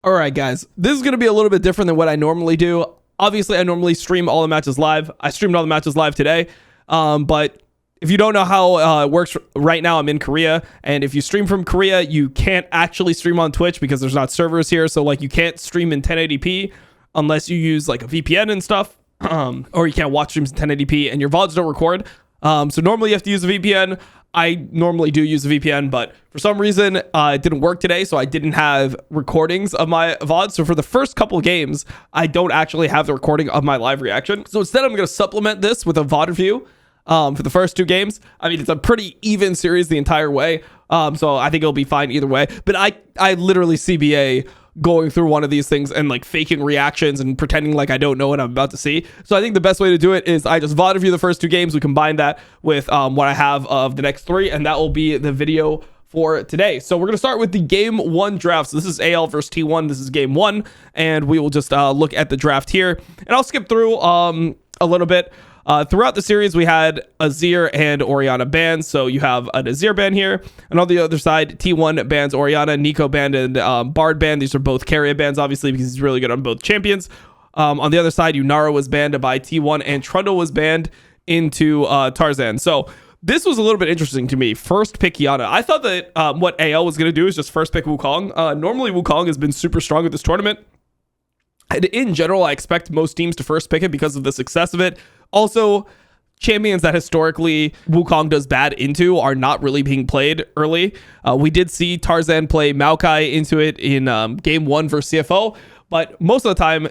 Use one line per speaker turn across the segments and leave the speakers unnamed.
All right, guys, this is going to be a little bit different than what I normally do. Obviously, I normally stream all the matches live. I streamed all the matches live today. But if you don't know how it works right now, I'm in Korea. And if you stream from Korea, you can't actually stream on Twitch because there's not servers here. So like you can't stream in 1080p unless you use like a VPN and stuff. Or you can't watch streams in 1080p and your VODs don't record. So normally you have to use a VPN. I normally do use a VPN, but for some reason, it didn't work today, so I didn't have recordings of my VOD. So for the first couple of games, I don't actually have the recording of my live reaction. So instead, I'm going to supplement this with a VOD review for the first two games. I mean, it's a pretty even series the entire way, so I think it'll be fine either way. But I literally CBA going through one of these things and like faking reactions and pretending like I don't know what I'm about to see. So I think the best way to do it is I just VOD review the first two games. We combine that with what I have of the next three, and that will be the video for today. So we're going to start with the game one draft. So this is AL versus T1. This is game one, and we will just look at the draft here, and I'll skip through a little bit. Throughout the series, we had Azir and Orianna banned. So you have an Azir ban here. And on the other side, T1 bans Orianna, Nico banned, and Bard banned. These are both carry bans, obviously, because he's really good on both champions. On the other side, Yunara was banned by T1, and Trundle was banned into Tarzan. So this was a little bit interesting to me. First pick Kiana. I thought that what AL was going to do is just first pick Wukong. Normally, Wukong has been super strong at this tournament. And in general, I expect most teams to first pick it because of the success of it. Also, champions that historically Wukong does bad into are not really being played early. We did see Tarzan play Maokai into it in game one versus CFO, but most of the time,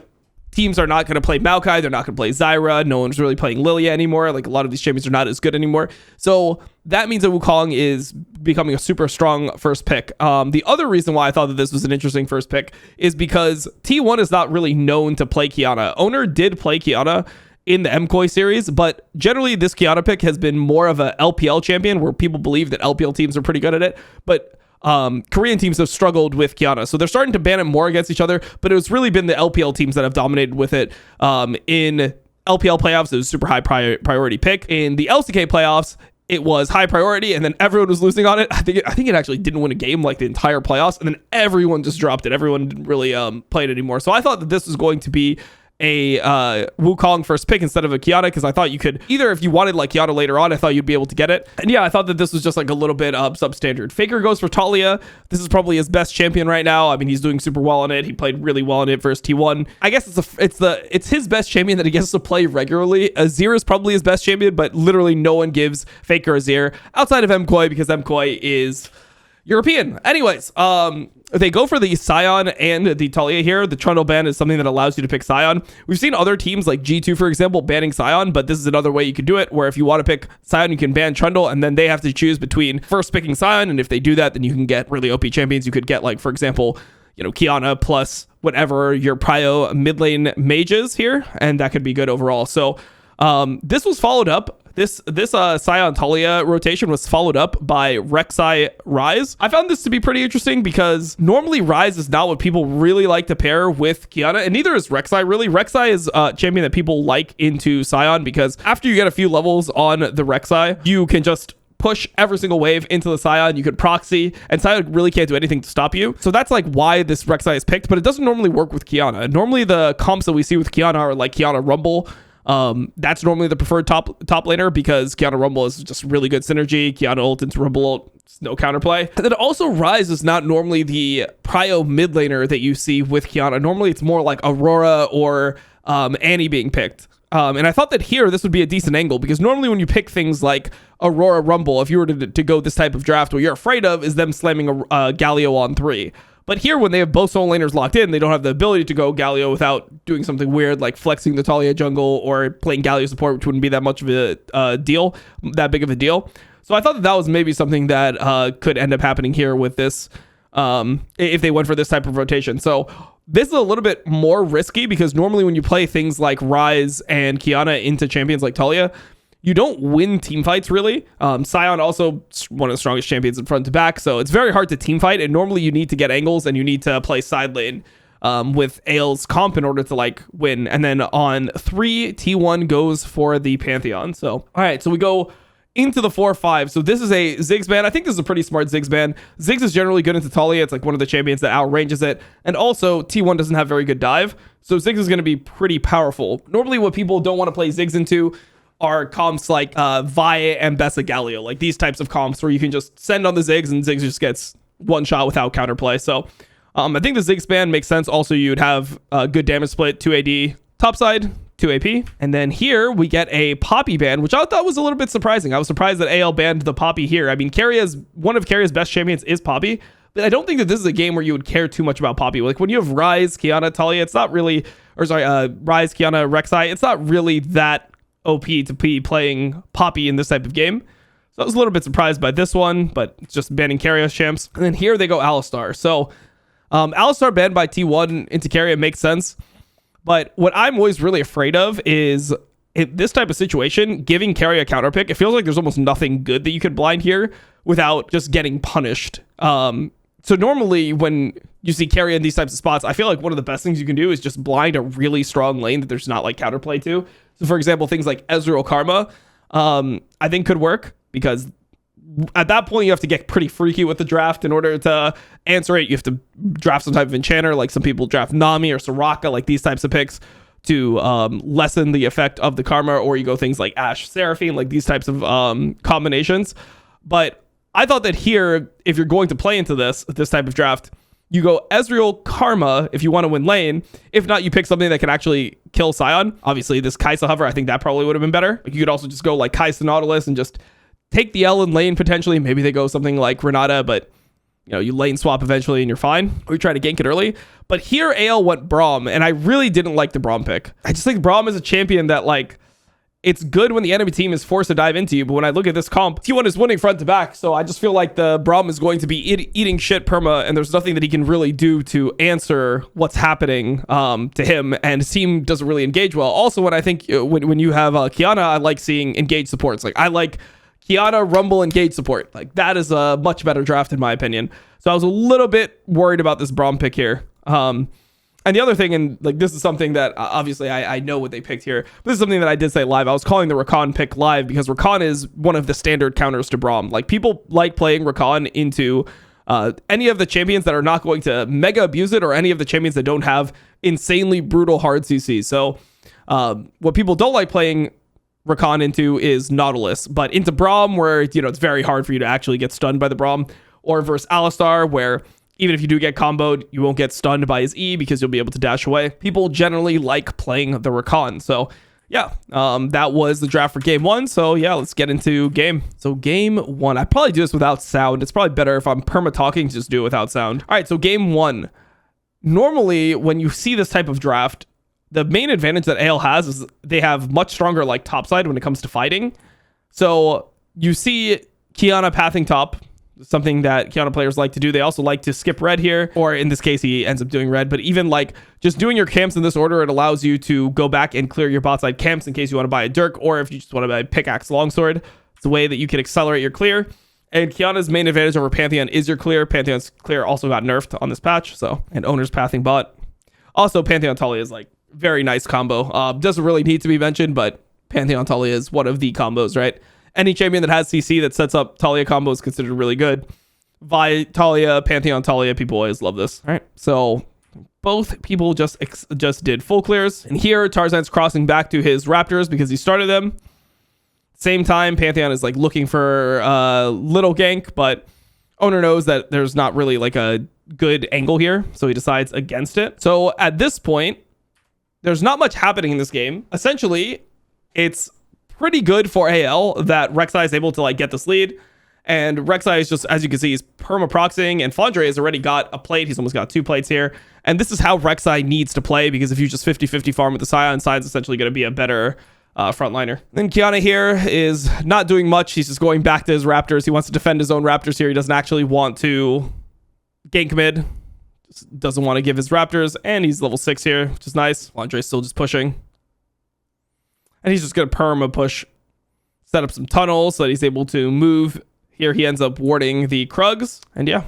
teams are not going to play Maokai. They're not going to play Zyra. No one's really playing Lilia anymore. Like a lot of these champions are not as good anymore. So that means that Wukong is becoming a super strong first pick. The other reason why I thought that this was an interesting first pick is because T1 is not really known to play Kiana. Owner did play Kiana in the MKOI series, but generally this Kiana pick has been more of a LPL champion where people believe that LPL teams are pretty good at it. But Korean teams have struggled with Kiana, so they're starting to ban it more against each other, but it's really been the LPL teams that have dominated with it. In LPL playoffs, it was super high priority pick. In the LCK playoffs, it was high priority, and then everyone was losing on it. I think it actually didn't win a game like the entire playoffs, and then everyone just dropped it. Everyone didn't really play it anymore. So I thought that this was going to be a Wukong first pick instead of a Kiana, because I thought you could either, if you wanted like Kiana later on, I thought you'd be able to get it. And yeah, I thought that this was just like a little bit substandard. Faker goes for Talia. This is probably his best champion right now. I mean, he's doing super well on it. He played really well on it versus T1. I guess it's his best champion that he gets to play regularly. Azir is probably his best champion, but literally no one gives Faker Azir outside of MKOI because MKOI is European. Anyways, they go for the Sion and the Talia here. The Trundle ban is something that allows you to pick Sion. We've seen other teams like G2, for example, banning Sion, but this is another way you can do it, where if you want to pick Sion, you can ban Trundle, and then they have to choose between first picking Sion, and if they do that, then you can get really OP champions. You could get, like, for example, Kiana plus whatever your prio mid lane mages here, and that could be good overall. So this was followed up. This Sion Talia rotation was followed up by Rek'Sai Ryze. I found this to be pretty interesting because normally Ryze is not what people really like to pair with Kiana, and neither is Rek'Sai really. Rek'Sai is a champion that people like into Sion because after you get a few levels on the Rek'Sai, you can just push every single wave into the Sion. You could proxy, and Sion really can't do anything to stop you. So that's like why this Rek'Sai is picked, but it doesn't normally work with Kiana. Normally the comps that we see with Kiana are like Kiana Rumble. That's normally the preferred top laner because Kiana Rumble is just really good synergy. Kiana ult into Rumble ult, no counterplay. And then also Ryze is not normally the prio mid laner that you see with Kiana. Normally it's more like Aurora or Annie being picked. And I thought that here this would be a decent angle because normally when you pick things like Aurora Rumble, if you were to go this type of draft, what you're afraid of is them slamming a Galio on 3. But here, when they have both solo laners locked in, they don't have the ability to go Galio without doing something weird like flexing the Talia jungle or playing Galio support, which wouldn't be that much of a deal, that big of a deal. So I thought that was maybe something that could end up happening here with this if they went for this type of rotation. So this is a little bit more risky because normally when you play things like Ryze and Kiana into champions like Talia, you don't win team fights really. Sion also one of the strongest champions in front to back, so it's very hard to team fight, and normally you need to get angles and you need to play side lane with Ael's comp in order to like win. And then on 3, T1 goes for the Pantheon. So all right, so we go into the 4-5. So this is a Ziggs ban. I think this is a pretty smart Ziggs ban. Ziggs is generally good into Talia. It's like one of the champions that outranges it. And also, T1 doesn't have very good dive. So Ziggs is going to be pretty powerful. Normally, what people don't want to play Ziggs into are comps like Vi and Bessa Galio. Like these types of comps where you can just send on the Ziggs and Ziggs just gets one shot without counterplay. So I think the Ziggs ban makes sense. Also, you'd have a good damage split, 2 AD topside, 2 AP. And then here we get a Poppy ban, which I thought was a little bit surprising. I was surprised that AL banned the Poppy here. I mean, one of Keiria's best champions is Poppy, but I don't think that this is a game where you would care too much about Poppy. Like when you have Ryze, Qiyana, Talia, it's not really, Ryze, Qiyana, Rek'Sai, it's not really that OP to be playing Poppy in this type of game. So I was a little bit surprised by this one, but it's just banning Keiria's champs. And then here they go Alistar. So Alistar banned by T1 into Keria makes sense. But what I'm always really afraid of is in this type of situation, giving Keria a counter pick. It feels like there's almost nothing good that you could blind here without just getting punished. So normally when you see Keria in these types of spots, I feel like one of the best things you can do is just blind a really strong lane that there's not like counterplay to. So for example, things like Ezreal Karma, I think could work because at that point you have to get pretty freaky with the draft in order to answer it. You have to draft some type of enchanter, like some people draft Nami or Soraka, like these types of picks to lessen the effect of the karma, or you go things like Ashe Seraphine, like these types of combinations. But I thought that here, if you're going to play into this type of draft, you go Ezreal Karma if you want to win lane. If not, you pick something that can actually kill Sion. Obviously, this Kai'Sa hover, I think that probably would have been better. You could also just go like Kai'Sa Nautilus and just take the L in lane potentially. Maybe they go something like Renata, but you lane swap eventually and you're fine. Or you try to gank it early. But here AL went Braum, and I really didn't like the Braum pick. I just think Braum is a champion that it's good when the enemy team is forced to dive into you, but when I look at this comp, T1 is winning front to back, so I just feel like the Braum is going to be eating shit perma, and there's nothing that he can really do to answer what's happening to him, and his team doesn't really engage well. Also, when I think when you have Qiyana, I like seeing engage supports. Like I like Qiyana, Rumble, engage support. Like that is a much better draft in my opinion. So I was a little bit worried about this Braum pick here. And the other thing, and like this is something that obviously I know what they picked here, but this is something that I did say live. I was calling the Rakan pick live because Rakan is one of the standard counters to Braum. Like people like playing Rakan into any of the champions that are not going to mega abuse it, or any of the champions that don't have insanely brutal hard CC. So what people don't like playing Rakan into is Nautilus, but into Braum where it's very hard for you to actually get stunned by the Braum, or versus Alistar where even if you do get comboed, you won't get stunned by his E because you'll be able to dash away. People generally like playing the Rakan. So yeah, that was the draft for game one. So yeah, let's get into game. So game one, I probably do this without sound. It's probably better if I'm perma talking to just do it without sound. All right, so game one. Normally, when you see this type of draft, the main advantage that AL has is they have much stronger topside when it comes to fighting. So you see Qiyana pathing top, something that Qiyana players like to do. They also like to skip red here, or in this case, he ends up doing red. But even just doing your camps in this order, it allows you to go back and clear your bot side camps in case you want to buy a Dirk, or if you just want to buy a pickaxe longsword. It's a way that you can accelerate your clear. And Qiyana's main advantage over Pantheon is your clear. Pantheon's clear also got nerfed on this patch, and Owner's pathing bot. Also, Pantheon Talia is very nice combo. Doesn't really need to be mentioned, but Pantheon Talia is one of the combos, right? Any champion that has CC that sets up Talia combo is considered really good. Vi Talia, Pantheon Talia, people always love this. All right, so both people just did full clears. And here, Tarzan's crossing back to his Raptors because he started them. Same time, Pantheon is looking for a little gank, but Owner knows that there's not really a good angle here, so he decides against it. So at this point, there's not much happening in this game. Essentially, it's pretty good for AL that Rek'Sai is able to get this lead, and Rek'Sai is just, as you can see, he's perma-proxying, and Fondre has already got a plate. He's almost got 2 plates here, and this is how Rek'Sai needs to play, because if you just 50-50 farm with the Sion, Sion's essentially going to be a better frontliner. Then Qiyana here is not doing much. He's just going back to his Raptors. He wants to defend his own Raptors here. He doesn't actually want to gank mid. Just doesn't want to give his Raptors, and he's level 6 here, which is nice. Fondre's still just pushing. And he's just going to perma push, set up some tunnels so that he's able to move. Here he ends up warding the Krugs. And yeah,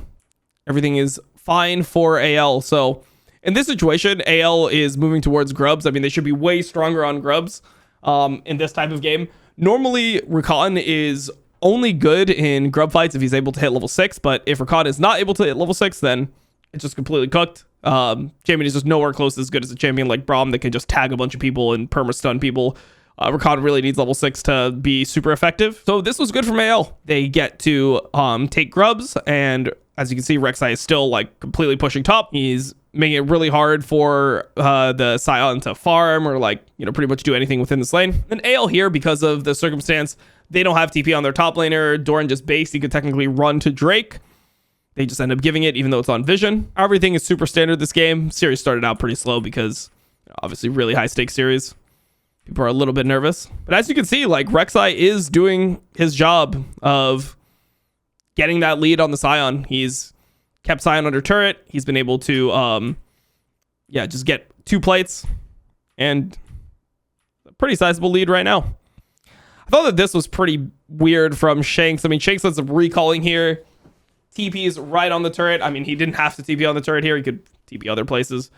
everything is fine for AL. So in this situation, AL is moving towards Grubs. I mean, they should be way stronger on Grubs in this type of game. Normally, Rakan is only good in grub fights if he's able to hit level 6, but if Rakan is not able to hit level 6, then it's just completely cooked. Champion is just nowhere close as good as a champion like Braum that can just tag a bunch of people and perma-stun people. Rakan really needs level 6 to be super effective. So this was good for AL. They get to take grubs, and as you can see, Rek'Sai is still like completely pushing top. He's making it really hard for the Sion to farm or like, you know, pretty much do anything within this lane. And AL here, because of the circumstance, they don't have TP on their top laner. Doran just based. He could technically run to Drake. They just end up giving it, even though it's on vision. Everything is super standard this game. Series started out pretty slow because obviously really high stakes series. People are a little bit nervous. But as you can see, like Rek'Sai is doing his job of getting that lead on the Sion. He's kept Sion under turret. He's been able to, just get 2 plates and a pretty sizable lead right now. I thought that this was pretty weird from Shanks. I mean, Shanks does some recalling here. TP's right on the turret. I mean, he didn't have to TP on the turret here. He could TP other places.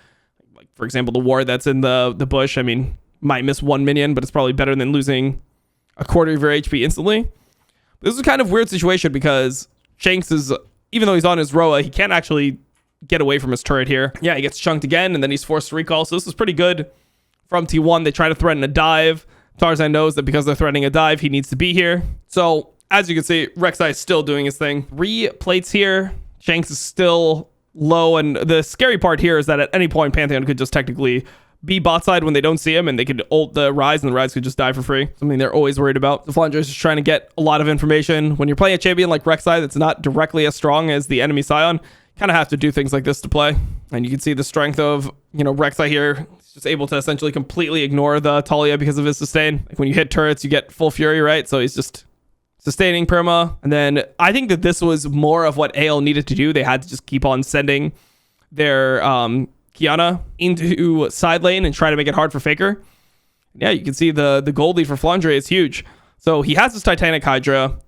Like, for example, the ward that's in the bush. I mean, might miss 1 minion, but it's probably better than losing a quarter of your HP instantly. This is a kind of weird situation because Shanks is, even though he's on his Roa, he can't actually get away from his turret here. Yeah, he gets chunked again, and then he's forced to recall. So this is pretty good from T1. They try to threaten a dive. Tarzan knows that because they're threatening a dive, he needs to be here. So as you can see, Rek'Sai is still doing his thing. 3 plates here. Shanks is still low, and the scary part here is that at any point, Pantheon could just technically be bot side when they don't see him, and they could ult the Ryze, and the Ryze could just die for free. Something they're always worried about. The Flandre is just trying to get a lot of information. When you're playing a champion like Rek'Sai that's not directly as strong as the enemy Sion, kind of have to do things like this to play. And you can see the strength of, you know, Rek'Sai here. He's just able to essentially completely ignore the Talia because of his sustain. Like when you hit turrets, you get full fury, right? So he's just sustaining perma. And then I think that this was more of what AL needed to do. They had to just keep on sending their Kiana into side lane and try to make it hard for Faker. Yeah, you can see the gold lead for Flandre is huge. So he has this Titanic Hydra.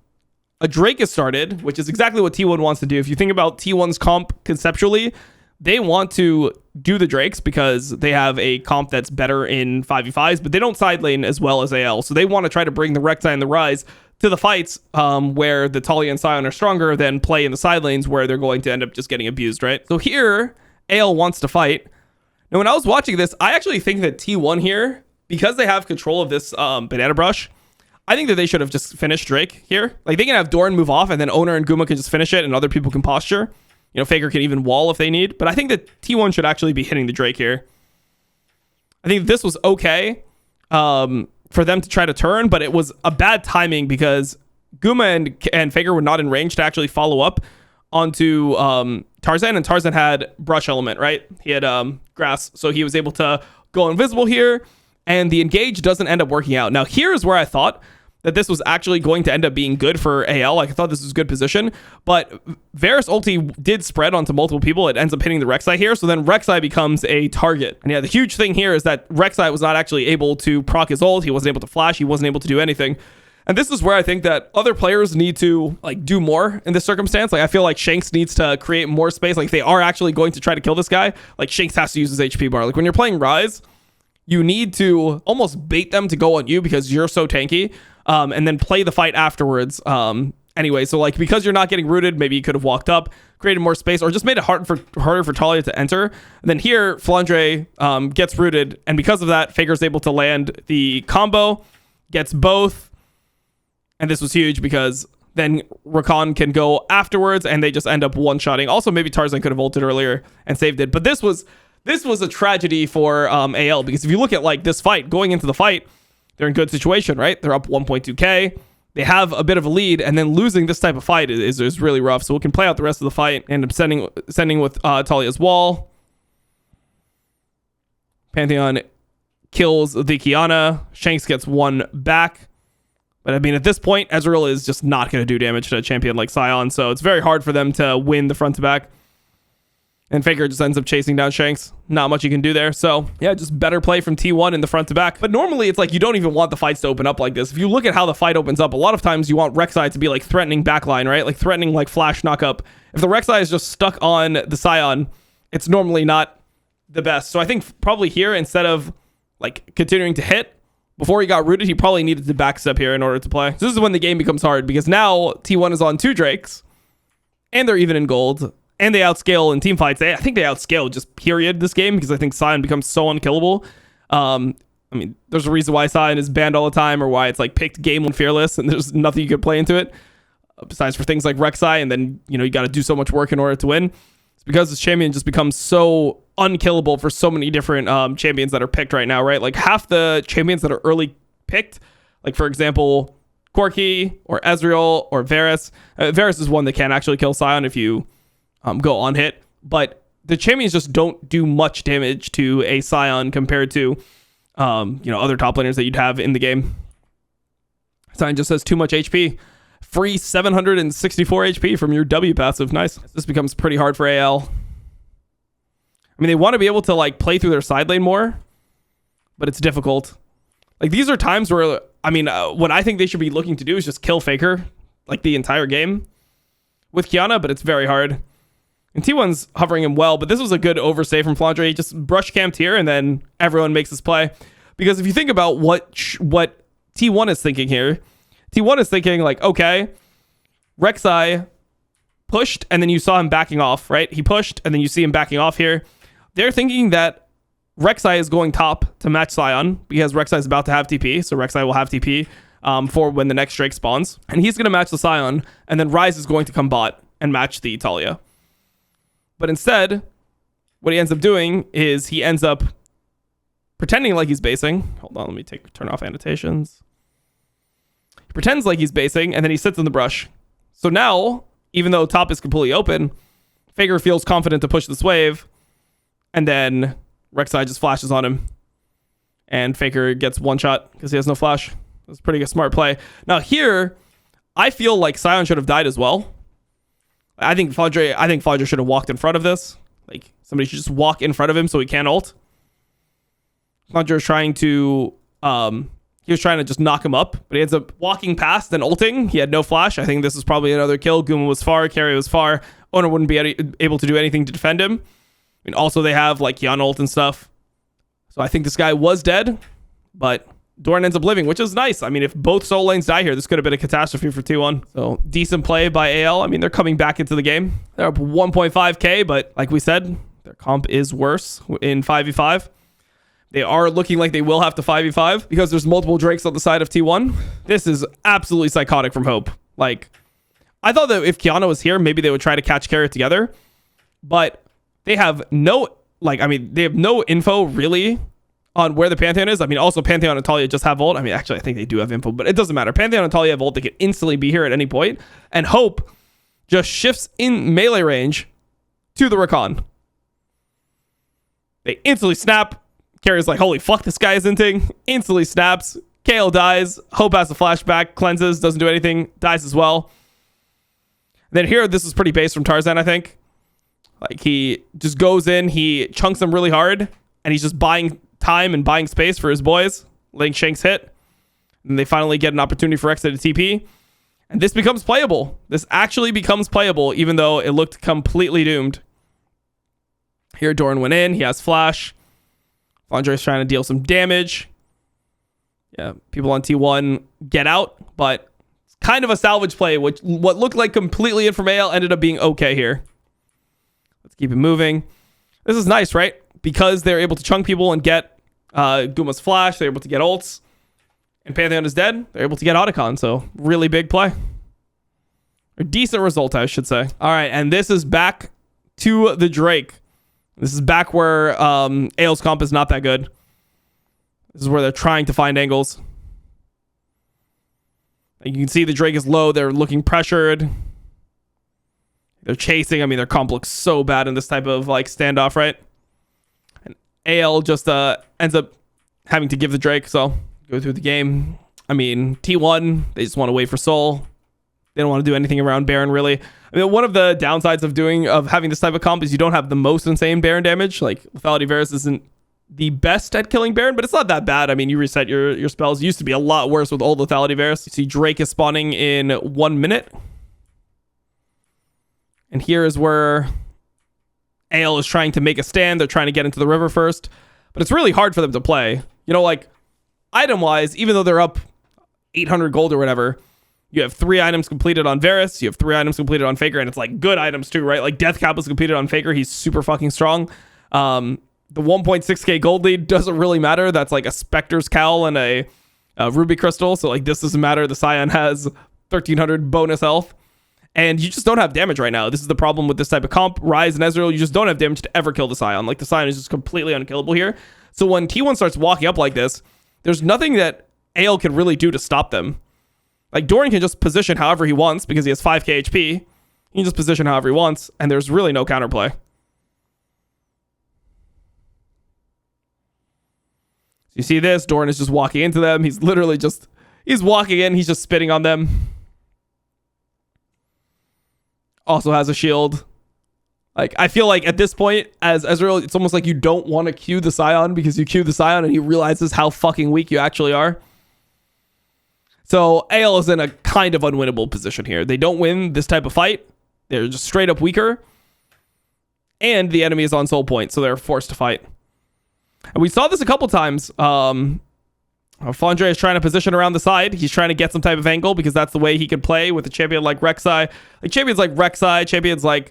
A Drake is started, which is exactly what T1 wants to do. If you think about T1's comp conceptually, they want to do the Drakes because they have a comp that's better in 5v5s, but they don't side lane as well as AL. So they want to try to bring the Rek'Sai and the Ryze to the fights where the Talia and Sion are stronger than play in the side lanes where they're going to end up just getting abused, right? So here, AL wants to fight. Now, when I was watching this, I actually think that T1 here, because they have control of this banana brush, I think that they should have just finished Drake here. Like, they can have Doran move off, and then Owner and Guma can just finish it, and other people can posture. You know, Faker can even wall if they need. But I think that T1 should actually be hitting the Drake here. I think this was okay for them to try to turn, but it was a bad timing because Guma and Faker were not in range to actually follow up onto Tarzan, and Tarzan had brush element, right? He had grass, so he was able to go invisible here, and the engage doesn't end up working out. Now, here's where I thought that this was actually going to end up being good for AL. Like, I thought this was good position, but Varus ulti did spread onto multiple people. It ends up hitting the Rek'Sai here, so then Rek'Sai becomes a target. And yeah, the huge thing here is that Rek'Sai was not actually able to proc his ult. He wasn't able to flash. He wasn't able to do anything. And this is where I think that other players need to like do more in this circumstance. Like, I feel like Shanks needs to create more space. Like, if they are actually going to try to kill this guy, like Shanks has to use his HP bar. Like, when you're playing Ryze, you need to almost bait them to go on you because you're so tanky, and then play the fight afterwards. Anyway, so like, because you're not getting rooted, maybe you could have walked up, created more space, or just made it harder for Talia to enter. And then here, Flandre gets rooted, and because of that, Faker's able to land the combo, gets both. And this was huge because then Rakan can go afterwards, and they just end up one-shotting. Also, maybe Tarzan could have ulted earlier and saved it. But this was a tragedy for AL, because if you look at like this fight, going into the fight, they're in good situation, right? They're up 1.2k. They have a bit of a lead, and then losing this type of fight is really rough. So we can play out the rest of the fight. End up sending with Talia's wall. Pantheon kills the Kiana. Shanks gets one back. But I mean, at this point, Ezreal is just not going to do damage to a champion like Sion, so it's very hard for them to win the front to back. And Faker just ends up chasing down Shanks. Not much you can do there. So yeah, just better play from T1 in the front to back. But normally it's like you don't even want the fights to open up like this. If you look at how the fight opens up, a lot of times you want Rek'Sai to be like threatening backline, right? Like threatening like flash knock up. If the Rek'Sai is just stuck on the Sion, it's normally not the best. So I think probably here, instead of like continuing to hit, before he got rooted, he probably needed to backstep here in order to play. So this is when the game becomes hard, because now T1 is on 2 Drakes, and they're even in gold, and they outscale in team fights. I think they outscale just period this game, because I think Sion becomes so unkillable. I mean, there's a reason why Sion is banned all the time, or why it's like picked game when fearless, and there's nothing you could play into it, besides for things like Rek'Sai, and then, you know, you got to do so much work in order to win. It's because this champion just becomes so unkillable for so many different champions that are picked right now, right? Like half the champions that are early picked, like for example, Corki or Ezreal or Varus. Varus is one that can actually kill Sion if you go on hit, but the champions just don't do much damage to a Sion compared to you know, other top laners that you'd have in the game. Sion just has too much HP. Free 764 HP from your W passive. Nice. This becomes pretty hard for AL. I mean, they want to be able to like play through their side lane more, but it's difficult. Like these are times where, I mean, what I think they should be looking to do is just kill Faker like the entire game with Qiyana, but it's very hard. And T1's hovering him well, but this was a good overstay from Flandre. He just brush camped here, and then everyone makes this play. Because if you think about what T1 is thinking here, T1 is thinking like, okay, Rek'Sai pushed, and then you saw him backing off, right? He pushed, and then you see him backing off here. They're thinking that Rek'Sai is going top to match Sion, because Rek'Sai is about to have TP, so Rek'Sai will have TP for when the next Drake spawns. And he's going to match the Sion, and then Ryze is going to come bot and match the Talia. But instead, what he ends up doing is he ends up pretending like he's basing. Hold on, let me turn off annotations. He pretends like he's basing, and then he sits in the brush. So now, even though top is completely open, Faker feels confident to push this wave, and then Rek'Sai just flashes on him, and Faker gets one shot because he has no flash. That's pretty good, smart play. Now here, I feel like Sion should have died as well. I think Flandre should have walked in front of this. Like, somebody should just walk in front of him so he can't ult. Flandre was trying to just knock him up, but he ends up walking past and ulting. He had no flash. I think this is probably another kill. Guma was far, Carry was far. Owner wouldn't be able to do anything to defend him. I mean, also they have like Qiyana ult and stuff. So I think this guy was dead, but Doran ends up living, which is nice. I mean, if both soul lanes die here, this could have been a catastrophe for T1. So decent play by AL. I mean, they're coming back into the game. They're up 1.5k, but like we said, their comp is worse in 5v5. They are looking like they will have to 5v5 because there's multiple Drakes on the side of T1. This is absolutely psychotic from Hope. Like, I thought that if Qiyana was here, maybe they would try to catch Carrot together, but they have no, like, I mean, they have no info really on where the Pantheon is. I mean, also Pantheon and Talia just have ult. I mean, actually, I think they do have info, but it doesn't matter. Pantheon and Talia have ult. They can instantly be here at any point. And Hope just shifts in melee range to the Rakan. They instantly snap. Carrier's like, holy fuck, this guy is inting. Instantly snaps. KO dies. Hope has a flashback. Cleanses. Doesn't do anything. Dies as well. And then here, this is pretty base from Tarzan, I think. Like, he just goes in. He chunks them really hard. And he's just buying time and buying space for his boys. Letting Shanks hit. And they finally get an opportunity for Exit to TP. And this becomes playable. This actually becomes playable, even though it looked completely doomed. Here, Doran went in. He has flash. Flandre's trying to deal some damage. Yeah, people on T1 get out, but it's kind of a salvage play, which what looked like completely in from AL ended up being okay here. Let's keep it moving. This is nice, right? Because they're able to chunk people and get Guma's flash, they're able to get ults, and Pantheon is dead, they're able to get Otacon, so really big play. A decent result, I should say. All right, and this is back to the Drake. This is back where AL's comp is not that good. This is where they're trying to find angles. And you can see the Drake is low. They're looking pressured. They're chasing. I mean, their comp looks so bad in this type of like standoff, right? And AL just ends up having to give the Drake. So go through the game. I mean, T1, they just want to wait for Soul. They don't want to do anything around Baron, really. I mean, one of the downsides of having this type of comp is you don't have the most insane Baron damage. Like, Lethality Varus isn't the best at killing Baron, but it's not that bad. I mean, you reset your spells. It used to be a lot worse with old Lethality Varus. You see Drake is spawning in 1 minute. And here is where AL is trying to make a stand. They're trying to get into the river first. But it's really hard for them to play. You know, like, item-wise, even though they're up 800 gold or whatever, you have 3 items completed on Varus, you have 3 items completed on Faker, and it's like good items too, right? Like Death Cap was completed on Faker. He's super fucking strong. The 1.6k gold lead doesn't really matter. That's like a Spectre's Cowl and a Ruby Crystal. So like this doesn't matter. The Scion has 1300 bonus health. And you just don't have damage right now. This is the problem with this type of comp. Ryze and Ezreal, you just don't have damage to ever kill the Scion. Like the Scion is just completely unkillable here. So when T1 starts walking up like this, there's nothing that AL can really do to stop them. Like Doran can just position however he wants because he has 5k HP. He can just position however he wants, and there's really no counterplay. So you see this, Doran is just walking into them. He's literally just, he's walking in, he's just spitting on them. Also has a shield. Like, I feel like at this point, as Ezreal, it's almost like you don't want to queue the Scion because you queue the Scion and he realizes how fucking weak you actually are. So AL is in a kind of unwinnable position here. They don't win this type of fight. They're just straight up weaker. And the enemy is on soul point, so they're forced to fight. And we saw this a couple times. Fondre is trying to position around the side. He's trying to get some type of angle because that's the way he can play with a champion like Rek'Sai. Like champions like Rek'Sai, champions like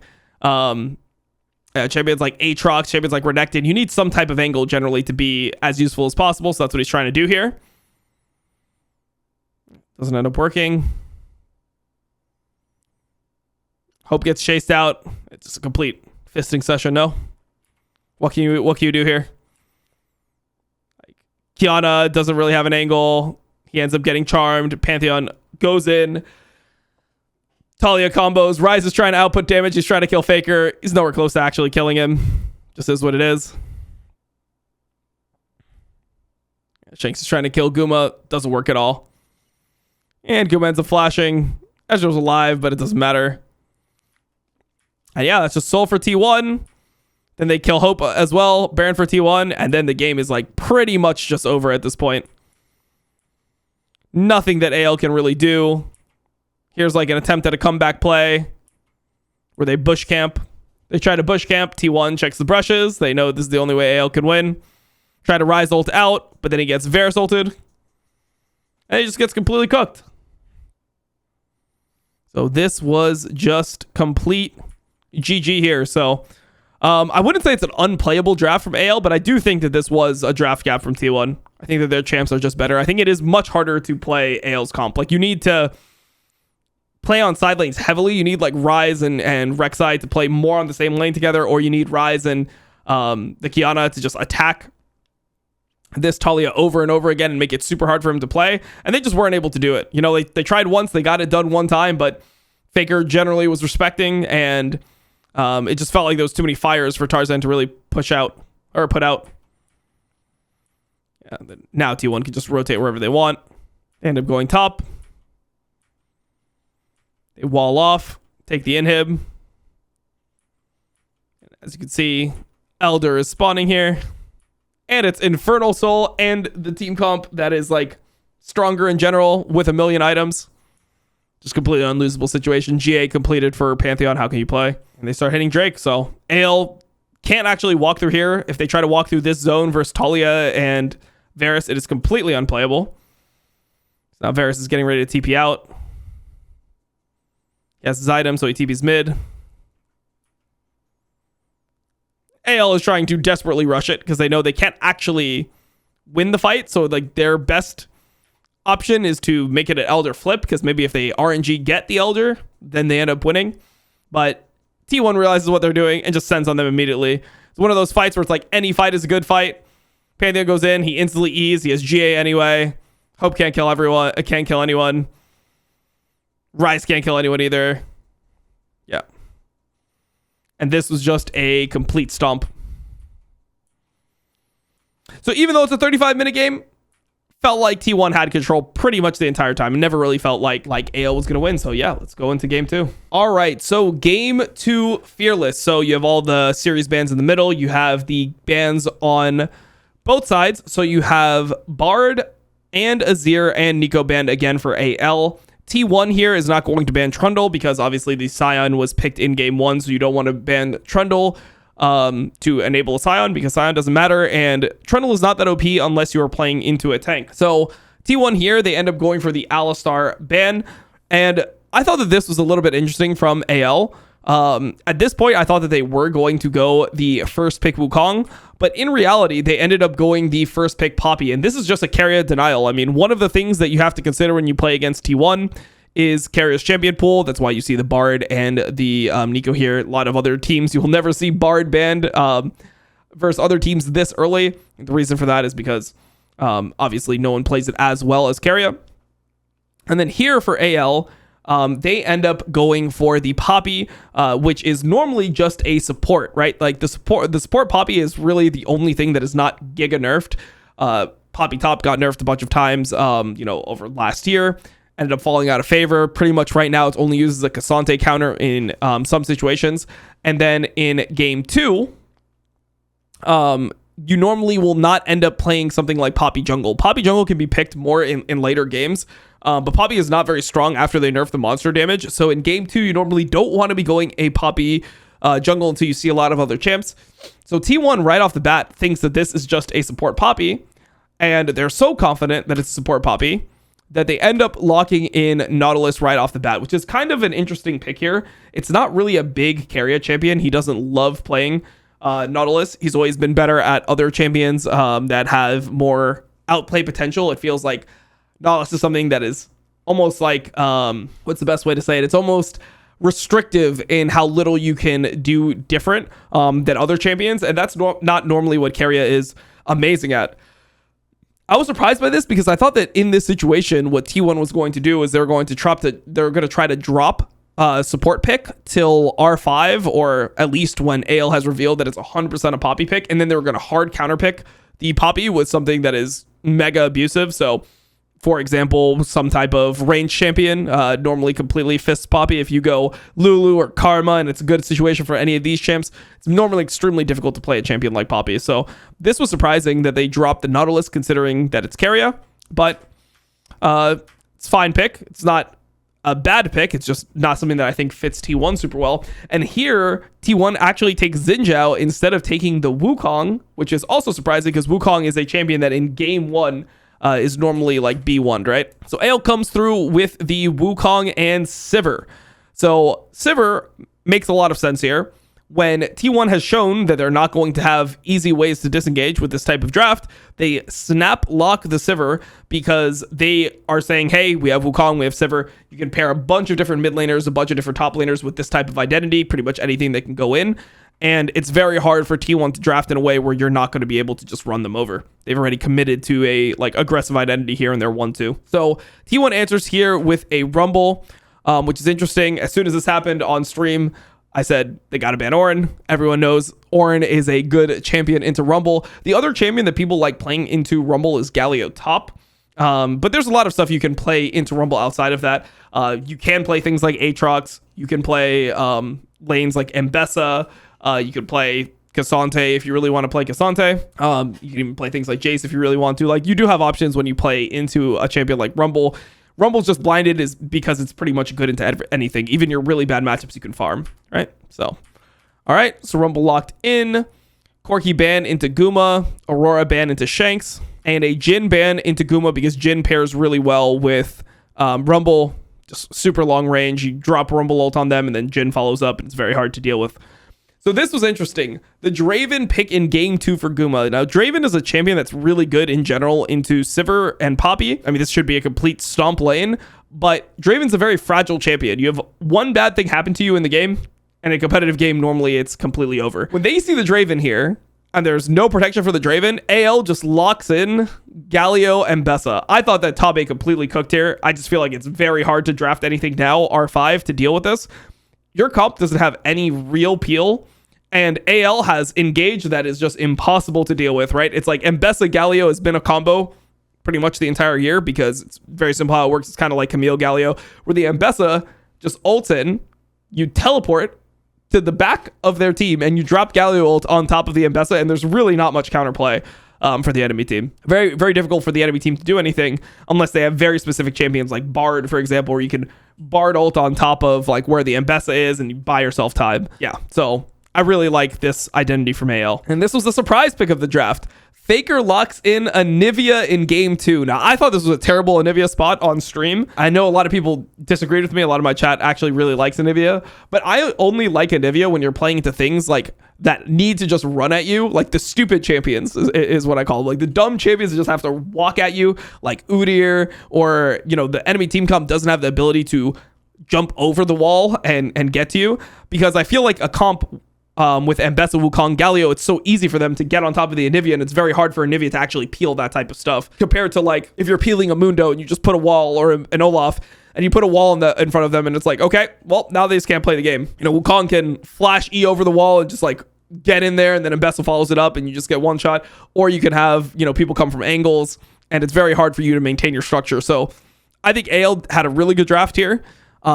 Aatrox, champions like Renekton. You need some type of angle generally to be as useful as possible. So that's what he's trying to do here. Doesn't end up working. Hope gets chased out. It's just a complete fisting session. No. What can you do here? Kiana doesn't really have an angle. He ends up getting charmed. Pantheon goes in. Talia combos. Ryze is trying to output damage. He's trying to kill Faker. He's nowhere close to actually killing him. Just is what it is. Shanks is trying to kill Guma. Doesn't work at all. And Guma ends up flashing. Ezreal's alive, but it doesn't matter. And yeah, that's just Soul for T1. Then they kill Hope as well. Baron for T1. And then the game is like pretty much just over at this point. Nothing that AL can really do. Here's like an attempt at a comeback play where they bush camp. They try to bush camp. T1 checks the brushes. They know this is the only way AL can win. Try to Ryze ult out, but then he gets Varus ulted. And he just gets completely cooked. So this was just complete GG here. So I wouldn't say it's an unplayable draft from AL, but I do think that this was a draft gap from T1. I think that their champs are just better. I think it is much harder to play AL's comp. Like, you need to play on side lanes heavily. You need like Ryze and Rek'Sai to play more on the same lane together, or you need Ryze and the Kiana to just attack this Talia over and over again and make it super hard for him to play. And they just weren't able to do it. You know, they tried once, they got it done one time, but Faker generally was respecting, and it just felt like there was too many fires for Tarzan to really push out or put out. Yeah, now T1 can just rotate wherever they want. They end up going top. They wall off, take the inhib. As you can see, Elder is spawning here. And it's Infernal Soul and the team comp that is like stronger in general with 1 million items. Just completely unlosable situation. GA completed for Pantheon. How can you play? And they start hitting Drake. So AL can't actually walk through here. If they try to walk through this zone versus Talia and Varus, it is completely unplayable. So now Varus is getting ready to TP out. He has his item, so he TP's mid. AL is trying to desperately rush it because they know they can't actually win the fight. So like their best option is to make it an Elder flip, because maybe if they RNG get the Elder, then they end up winning. But T1 realizes what they're doing and just sends on them immediately. It's one of those fights where it's like any fight is a good fight. Pantheon goes in, he instantly E's, he has GA anyway. Hope can't kill everyone, can't kill anyone. Ryze can't kill anyone either. Yeah. And this was just a complete stomp. So even though it's a 35-minute game, felt like T1 had control pretty much the entire time. It never really felt like AL was going to win. So yeah, let's go into game 2. All right, so game 2, Fearless. So you have all the series bans in the middle. You have the bans on both sides. So you have Bard and Azir and Nico banned again for AL. T1 here is not going to ban Trundle because obviously the Scion was picked in game 1, so you don't want to ban Trundle. to enable a Scion, because Scion doesn't matter, and Trundle is not that OP unless you are playing into a tank. So T1 here, they end up going for the Alistar ban, and I thought that this was a little bit interesting from AL. At this point, I thought that they were going to go the first pick Wukong, but in reality, they ended up going the first pick Poppy, and this is just a carrier denial. I mean, one of the things that you have to consider when you play against T1 is carrier's champion pool. That's why you see the Bard and the Nico here. A lot of other teams, you will never see Bard banned versus other teams this early. The reason for that is because obviously no one plays it as well as carrier. And then here for AL, they end up going for the Poppy, which is normally just a support, right? Like the support Poppy is really the only thing that is not giga nerfed. Poppy Top got nerfed a bunch of times, over last year. Ended up falling out of favor. Pretty much right now, it's only used as a Cassante counter in some situations. And then in game 2, you normally will not end up playing something like Poppy Jungle. Poppy Jungle can be picked more in later games, but Poppy is not very strong after they nerf the monster damage. So in game 2, you normally don't want to be going a Poppy Jungle until you see a lot of other champs. So T1 right off the bat thinks that this is just a support Poppy, and they're so confident that it's a support Poppy that they end up locking in Nautilus right off the bat, which is kind of an interesting pick here. It's not really a big carrier champion. He doesn't love playing Nautilus. He's always been better at other champions that have more outplay potential. It feels like Nautilus is something that is almost like, what's the best way to say it? It's almost restrictive in how little you can do different than other champions, and that's not normally what carrier is amazing at. I was surprised by this because I thought that in this situation, what T1 was going to do is they're going to try to drop support pick till R5, or at least when AL has revealed that it's 100% a Poppy pick, and then they were going to hard counter pick the Poppy with something that is mega abusive. So, for example, some type of range champion normally completely fists Poppy. If you go Lulu or Karma and it's a good situation for any of these champs, it's normally extremely difficult to play a champion like Poppy. So this was surprising that they dropped the Nautilus considering that it's carrier, but it's a fine pick. It's not a bad pick. It's just not something that I think fits T1 super well. And here, T1 actually takes Xin Zhao instead of taking the Wukong, which is also surprising because Wukong is a champion that in game 1 is normally like B1, right? So AL comes through with the Wukong and Sivir. So Sivir makes a lot of sense here. When T1 has shown that they're not going to have easy ways to disengage with this type of draft, they snap lock the Sivir because they are saying, hey, we have Wukong, we have Sivir. You can pair a bunch of different mid laners, a bunch of different top laners with this type of identity, pretty much anything that can go in. And it's very hard for T1 to draft in a way where you're not going to be able to just run them over. They've already committed to a aggressive identity here in their 1-2. So T1 answers here with a Rumble, which is interesting. As soon as this happened on stream, I said they got to ban Orin. Everyone knows Orin is a good champion into Rumble. The other champion that people like playing into Rumble is Galio top. But there's a lot of stuff you can play into Rumble outside of that. You can play things like Aatrox. You can play lanes like Mbessa. You could play Cassante if you really want to play Cassante. You can even play things like Jace if you really want to. Like, you do have options when you play into a champion like Rumble. Rumble's just blinded is because it's pretty much good into anything. Even your really bad matchups you can farm, right? So, all right. So Rumble locked in. Corki ban into Guma. Aurora ban into Shanks. And a Jhin ban into Guma because Jhin pairs really well with Rumble. Just super long range. You drop Rumble ult on them and then Jhin follows up and it's very hard to deal with. So this was interesting. The Draven pick in game 2 for Guma. Now, Draven is a champion that's really good in general into Sivir and Poppy. I mean, this should be a complete stomp lane, but Draven's a very fragile champion. You have one bad thing happen to you in the game, and in a competitive game, normally it's completely over. When they see the Draven here, and there's no protection for the Draven, AL just locks in Galio and Bessa. I thought that top 8 completely cooked here. I just feel like it's very hard to draft anything now, R5, to deal with this. Your comp doesn't have any real peel. And AL has Engage that is just impossible to deal with, right? It's like Mbessa Galio has been a combo pretty much the entire year because it's very simple how it works. It's kind of like Camille Galio, where the Mbessa just ults in, you teleport to the back of their team, and you drop Galio ult on top of the Mbessa, and there's really not much counterplay for the enemy team. Very, very difficult for the enemy team to do anything unless they have very specific champions like Bard, for example, where you can Bard ult on top of like where the Mbessa is and you buy yourself time. Yeah, so I really like this identity from AL. And this was the surprise pick of the draft. Faker locks in Anivia in game 2. Now, I thought this was a terrible Anivia spot on stream. I know a lot of people disagreed with me. A lot of my chat actually really likes Anivia, but I only like Anivia when you're playing into things like that need to just run at you, like the stupid champions is what I call them. Like the dumb champions that just have to walk at you, like Udyr, or, you know, the enemy team comp doesn't have the ability to jump over the wall and get to you, because I feel like a comp with Ambessa, Wukong, Galio, it's so easy for them to get on top of the Anivia, and it's very hard for Anivia to actually peel that type of stuff, compared to like if you're peeling a Mundo and you just put a wall, or an Olaf and you put a wall in front of them, and it's like, okay, well, now they just can't play the game. You know, Wukong can flash E over the wall and just like get in there, and then Ambessa follows it up and you just get one shot. Or you can have, you know, people come from angles, and it's very hard for you to maintain your structure. So I think AL had a really good draft here.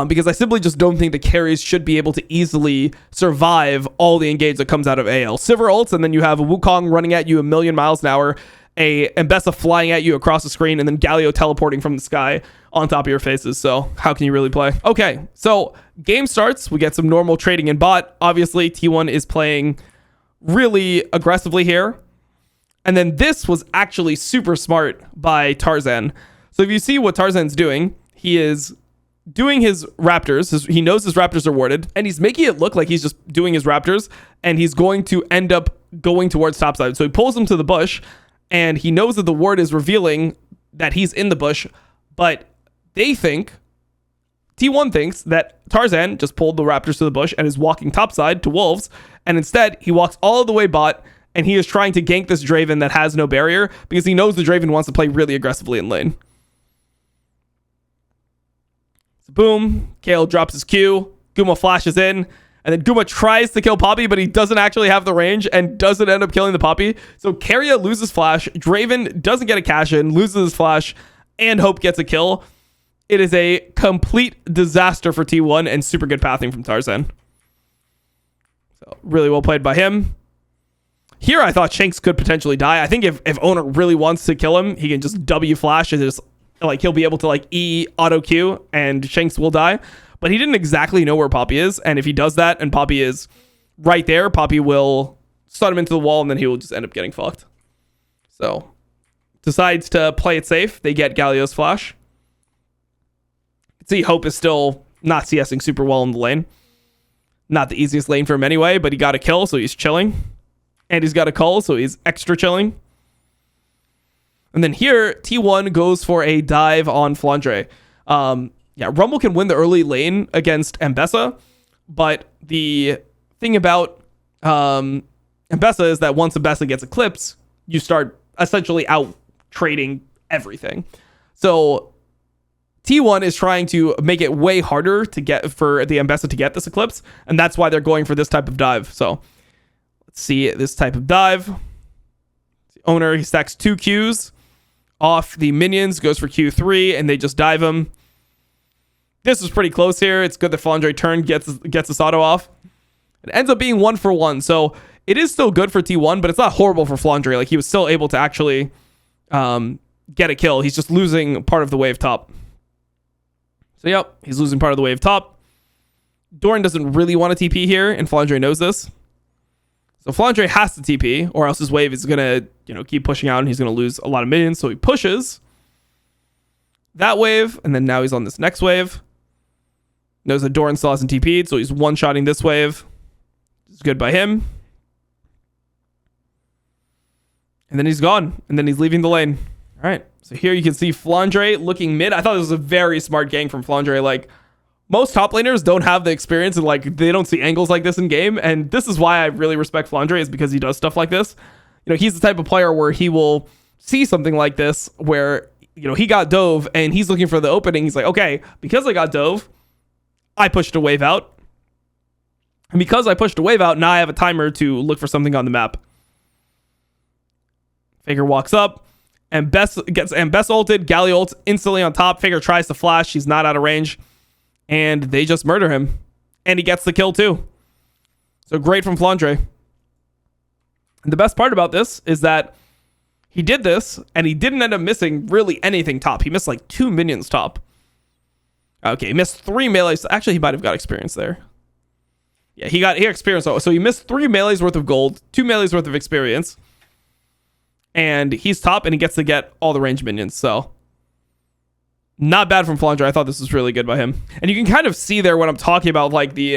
Because I simply just don't think the carries should be able to easily survive all the engage that comes out of AL. Sivir ults, and then you have a Wukong running at you a million miles an hour, a Ambessa flying at you across the screen, and then Galio teleporting from the sky on top of your faces. So how can you really play? Okay, so game starts. We get some normal trading in bot. Obviously, T1 is playing really aggressively here. And then this was actually super smart by Tarzan. So if you see what Tarzan's doing, he is doing his raptors. He knows his raptors are warded, and he's making it look like he's just doing his raptors, and he's going to end up going towards topside. So he pulls him to the bush, and he knows that the ward is revealing that he's in the bush, but they think, T1 thinks that Tarzan just pulled the raptors to the bush and is walking topside to wolves, and instead he walks all the way bot, and he is trying to gank this Draven that has no barrier, because he knows the Draven wants to play really aggressively in lane. Boom, Kayle drops his Q, Guma flashes in, and then Guma tries to kill Poppy, but he doesn't actually have the range and doesn't end up killing the Poppy. So Keria loses flash, Draven doesn't get a cash in, loses his flash, and Hope gets a kill. It is a complete disaster for T1, and super good pathing from Tarzan. So really well played by him. Here I thought Shanks could potentially die. I think if Owner really wants to kill him, he can just W flash and just like he'll be able to like E auto Q and Shanks will die. But he didn't exactly know where Poppy is, and if he does that and Poppy is right there, Poppy will stun him into the wall, and then he will just end up getting fucked. So decides to play it safe. They get Galio's flash. See, Hope is still not CSing super well in the lane. Not the easiest lane for him anyway, but he got a kill, so he's chilling. And he's got a cull, so he's extra chilling. And then here, T1 goes for a dive on Flandre. Yeah, Rumble can win the early lane against Ambessa, but the thing about Ambessa is that once Ambessa gets eclipsed, you start essentially out trading everything. So T1 is trying to make it way harder to get for the Ambessa to get this eclipse, and that's why they're going for this type of dive. So let's see this type of dive. The Owner, he stacks 2 Qs off the minions, goes for Q3, and they just dive him. This was pretty close here. It's good that Flandre turn gets this auto off. It ends up being 1-for-1, so it is still good for T1, but it's not horrible for Flandre. Like, he was still able to actually get a kill. He's just losing part of the wave top. So, yep, he's losing part of the wave top. Doran doesn't really want to TP here, and Flandre knows this. So Flandre has to TP, or else his wave is going to, keep pushing out, and he's going to lose a lot of minions. So he pushes that wave, and then now he's on this next wave. Knows that Doran still hasn't TP'd, so he's one-shotting this wave. It's good by him. And then he's gone, and then he's leaving the lane. All right, so here you can see Flandre looking mid. I thought this was a very smart gank from Flandre. Like, most top laners don't have the experience, and like they don't see angles like this in game, and this is why I really respect Flandre, is because he does stuff like this. He's the type of player where he will see something like this where he got dove and he's looking for the opening. He's like, okay, because I got dove, I pushed a wave out, and because I pushed a wave out, now I have a timer to look for something on the map. Faker walks up, and Bess ulted, Galio ults instantly on top. Faker tries to flash, he's not out of range, and they just murder him. And he gets the kill too. So great from Flandre. And the best part about this is that he did this, and he didn't end up missing really anything top. He missed like 2 minions top. Okay, he missed 3 melees. Actually, he might have got experience there. Yeah, he got experience. So he missed 3 melees worth of gold, 2 melees worth of experience. And he's top, and he gets to get all the range minions. So not bad from Flandre. I thought this was really good by him. And you can kind of see there when I'm talking about like the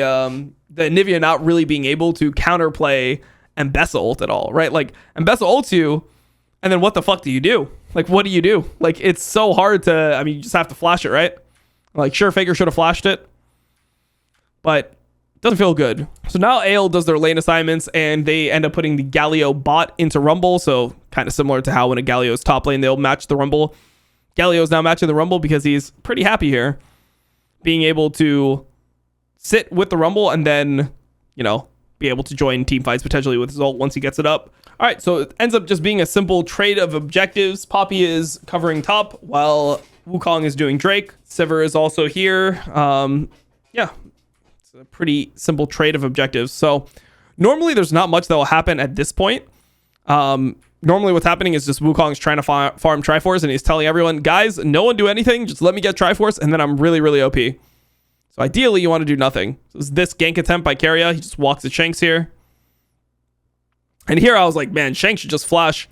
Anivia not really being able to counterplay Mbessa ult at all, right? Like Mbessa ults you, and then what the fuck do you do? Like, what do you do? Like, it's so hard to, I mean, you just have to flash it, right? Like, sure, Faker should have flashed it, but it doesn't feel good. So now AL does their lane assignments, and they end up putting the Galio bot into Rumble. So kind of similar to how when a Galio is top lane, they'll match the Rumble. Galio is now matching the Rumble because he's pretty happy here, being able to sit with the Rumble and then, you know, be able to join team fights potentially with his ult once he gets it up. All right, so it ends up just being a simple trade of objectives. Poppy is covering top while Wukong is doing Drake. Sivir is also here. Yeah, it's a pretty simple trade of objectives. So normally there's not much that will happen at this point. Normally what's happening is just Wukong's trying to farm Triforce, and he's telling everyone, guys, no one do anything. Just let me get Triforce, and then I'm really, really OP. So ideally, you want to do nothing. So this gank attempt by Keria. He just walks at Shanks here. And here I was like, man, Shanks should just flash.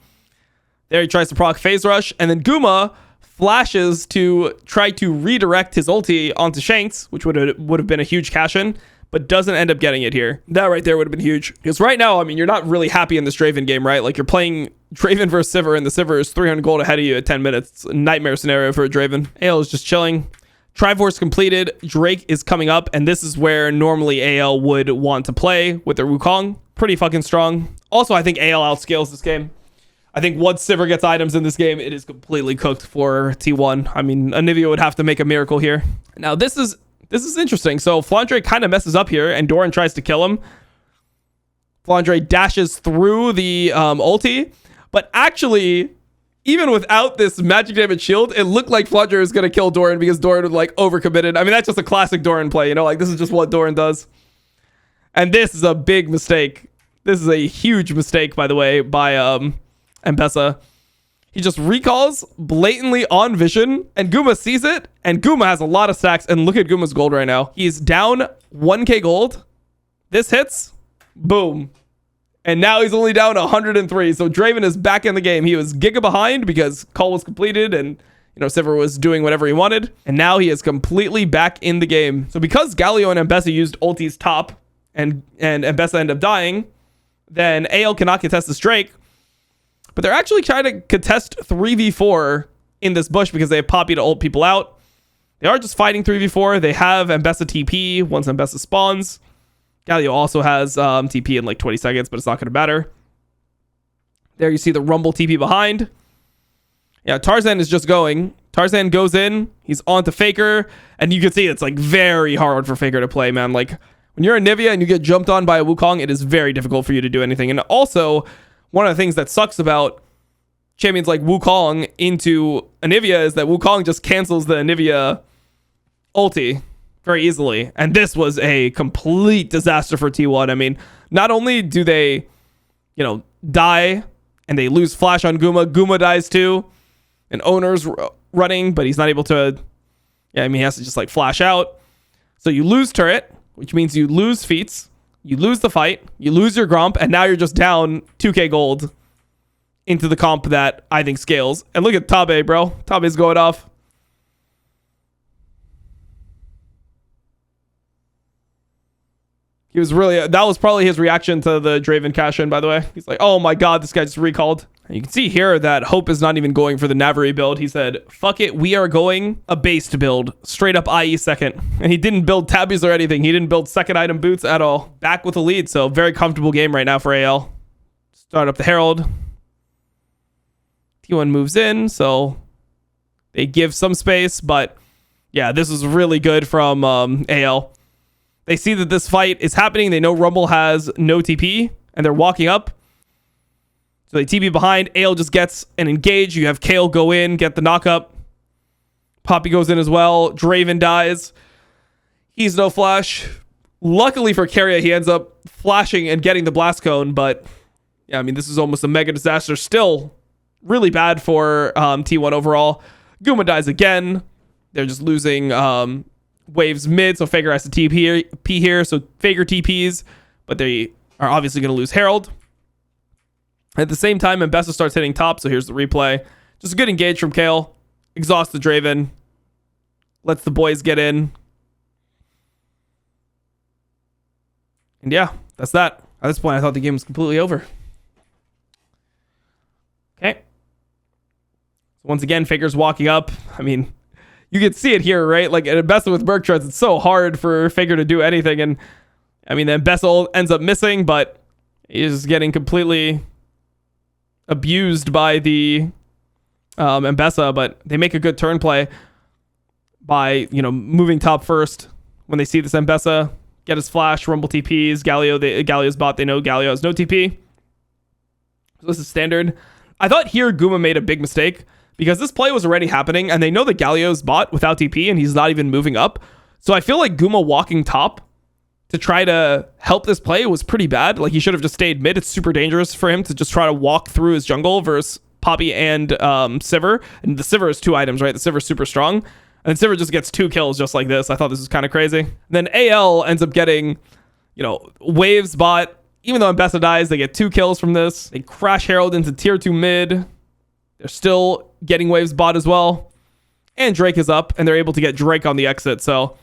There he tries to proc Phase Rush. And then Guma flashes to try to redirect his ulti onto Shanks, which would have been a huge cash-in, but doesn't end up getting it here. That right there would have been huge. Because right now, I mean, you're not really happy in this Draven game, right? Like, you're playing Draven versus Sivir, and the Sivir is 300 gold ahead of you at 10 minutes. It's a nightmare scenario for a Draven. AL is just chilling. Triforce completed. Drake is coming up, and this is where normally AL would want to play with their Wukong. Pretty fucking strong. Also, I think AL outscales this game. I think once Sivir gets items in this game, it is completely cooked for T1. I mean, Anivia would have to make a miracle here. Now, this is interesting. So Flandre kind of messes up here, and Doran tries to kill him. Flandre dashes through the ulti, but actually, even without this magic damage shield, it looked like Flandre was going to kill Doran because Doran was like overcommitted. I mean, that's just a classic Doran play, you know, like this is just what Doran does. And this is a big mistake. This is a huge mistake, by the way, by Mbessa. He just recalls blatantly on vision, and Guma sees it, and Guma has a lot of stacks, and look at Guma's gold right now. He's down 1k gold. This hits, boom. And now he's only down 103. So Draven is back in the game. He was giga behind because call was completed, and you know, Sivir was doing whatever he wanted. And now he is completely back in the game. So because Galio and Mbessa used ultis top, and Mbessa ended up dying, then AL cannot contest this Drake. But they're actually trying to contest 3v4 in this bush because they have Poppy to ult people out. They are just fighting 3v4. They have Mbessa TP once Mbessa spawns. Galio also has TP in like 20 seconds, but it's not going to matter. There you see the Rumble TP behind. Yeah, Tarzan is just going. Tarzan goes in. He's on to Faker. And you can see it's like very hard for Faker to play, man. Like when you're a Nivea and you get jumped on by a Wukong, it is very difficult for you to do anything. And also, one of the things that sucks about champions like Wukong into Anivia is that Wukong just cancels the Anivia ulti very easily. And this was a complete disaster for T1. I mean, not only do they, you know, die and they lose flash on Guma, Guma dies too. And Owner's running, but he's not able to, yeah, I mean, he has to just like flash out. So you lose turret, which means you lose feats, you lose the fight, you lose your Gromp, and now you're just down 2k gold into the comp that I think scales. And look at Tabe, bro. Tabe's going off. He was really, that was probably his reaction to the Draven cash-in, by the way. He's like, oh my god, this guy just recalled. And you can see here that Hope is not even going for the Navari build. He said, fuck it, we are going a based build. Straight up IE second. And he didn't build tabbies or anything. He didn't build second item boots at all. Back with the lead, so very comfortable game right now for AL. Start up the Herald. T1 moves in, so they give some space, but yeah, this is really good from AL. They see that this fight is happening. They know Rumble has no TP, and they're walking up. So they TP behind. AL just gets an engage. You have Kale go in, get the knock up. Poppy goes in as well. Draven dies. He's no flash. Luckily for Keria, he ends up flashing and getting the blast cone. But yeah, I mean, this is almost a mega disaster. Still really bad for T1 overall. Guma dies again. They're just losing waves mid, so Faker has to TP here. So Faker TPs, but they are obviously going to lose Herald. At the same time, Mbessa starts hitting top, so here's the replay. Just a good engage from Kale. Exhausts the Draven. Lets the boys get in. And yeah, that's that. At this point, I thought the game was completely over. Okay. So once again, Faker's walking up. I mean, you can see it here, right? Like, at Mbessa with Merc Treads, it's so hard for Faker to do anything. And, I mean, then Mbessa ends up missing, but he's getting completely abused by the Mbessa. But they make a good turn play by, moving top first when they see this Mbessa. Get his flash, Rumble TPs, Galio's bot. They know Galio has no TP. So this is standard. I thought here Guma made a big mistake because this play was already happening and they know that Galio's bot without TP and he's not even moving up. So I feel like Guma walking top to try to help this play was pretty bad. Like, he should have just stayed mid. It's super dangerous for him to just try to walk through his jungle versus Poppy and Sivir. And the Sivir is 2 items, right? The Sivir is super strong. And Sivir just gets 2 kills just like this. I thought this was kind of crazy. And then AL ends up getting, Waves bot. Even though Mbessa dies, they get 2 kills from this. They crash Herald into tier 2 mid. They're still getting Waves bot as well. And Drake is up, and they're able to get Drake on the exit. So,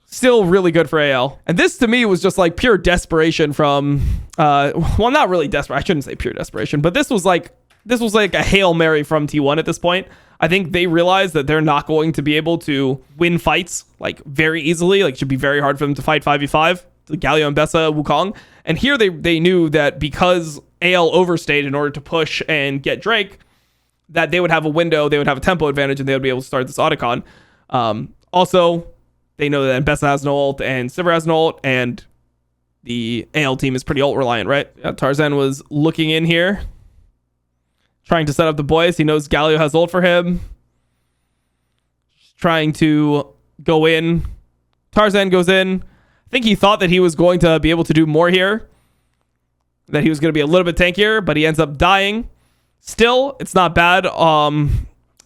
still really good for AL. And this, to me, was just like pure desperation from... well, not really desperate. I shouldn't say pure desperation. But this was like a Hail Mary from T1 at this point. I think they realize that they're not going to be able to win fights like very easily. Like, it should be very hard for them to fight 5v5. Galio, Mbessa, Wukong. And here they knew that because AL overstayed in order to push and get Drake, that they would have a window, they would have a tempo advantage, and they would be able to start this Otacon. Also, they know that Mbessa has no ult and Sivir has no ult, and the AL team is pretty ult reliant, right? Yeah, Tarzan was looking in here, trying to set up the boys. He knows Galio has ult for him. Trying to go in. Tarzan goes in. I think he thought that he was going to be able to do more here. That he was going to be a little bit tankier, but he ends up dying. Still, it's not bad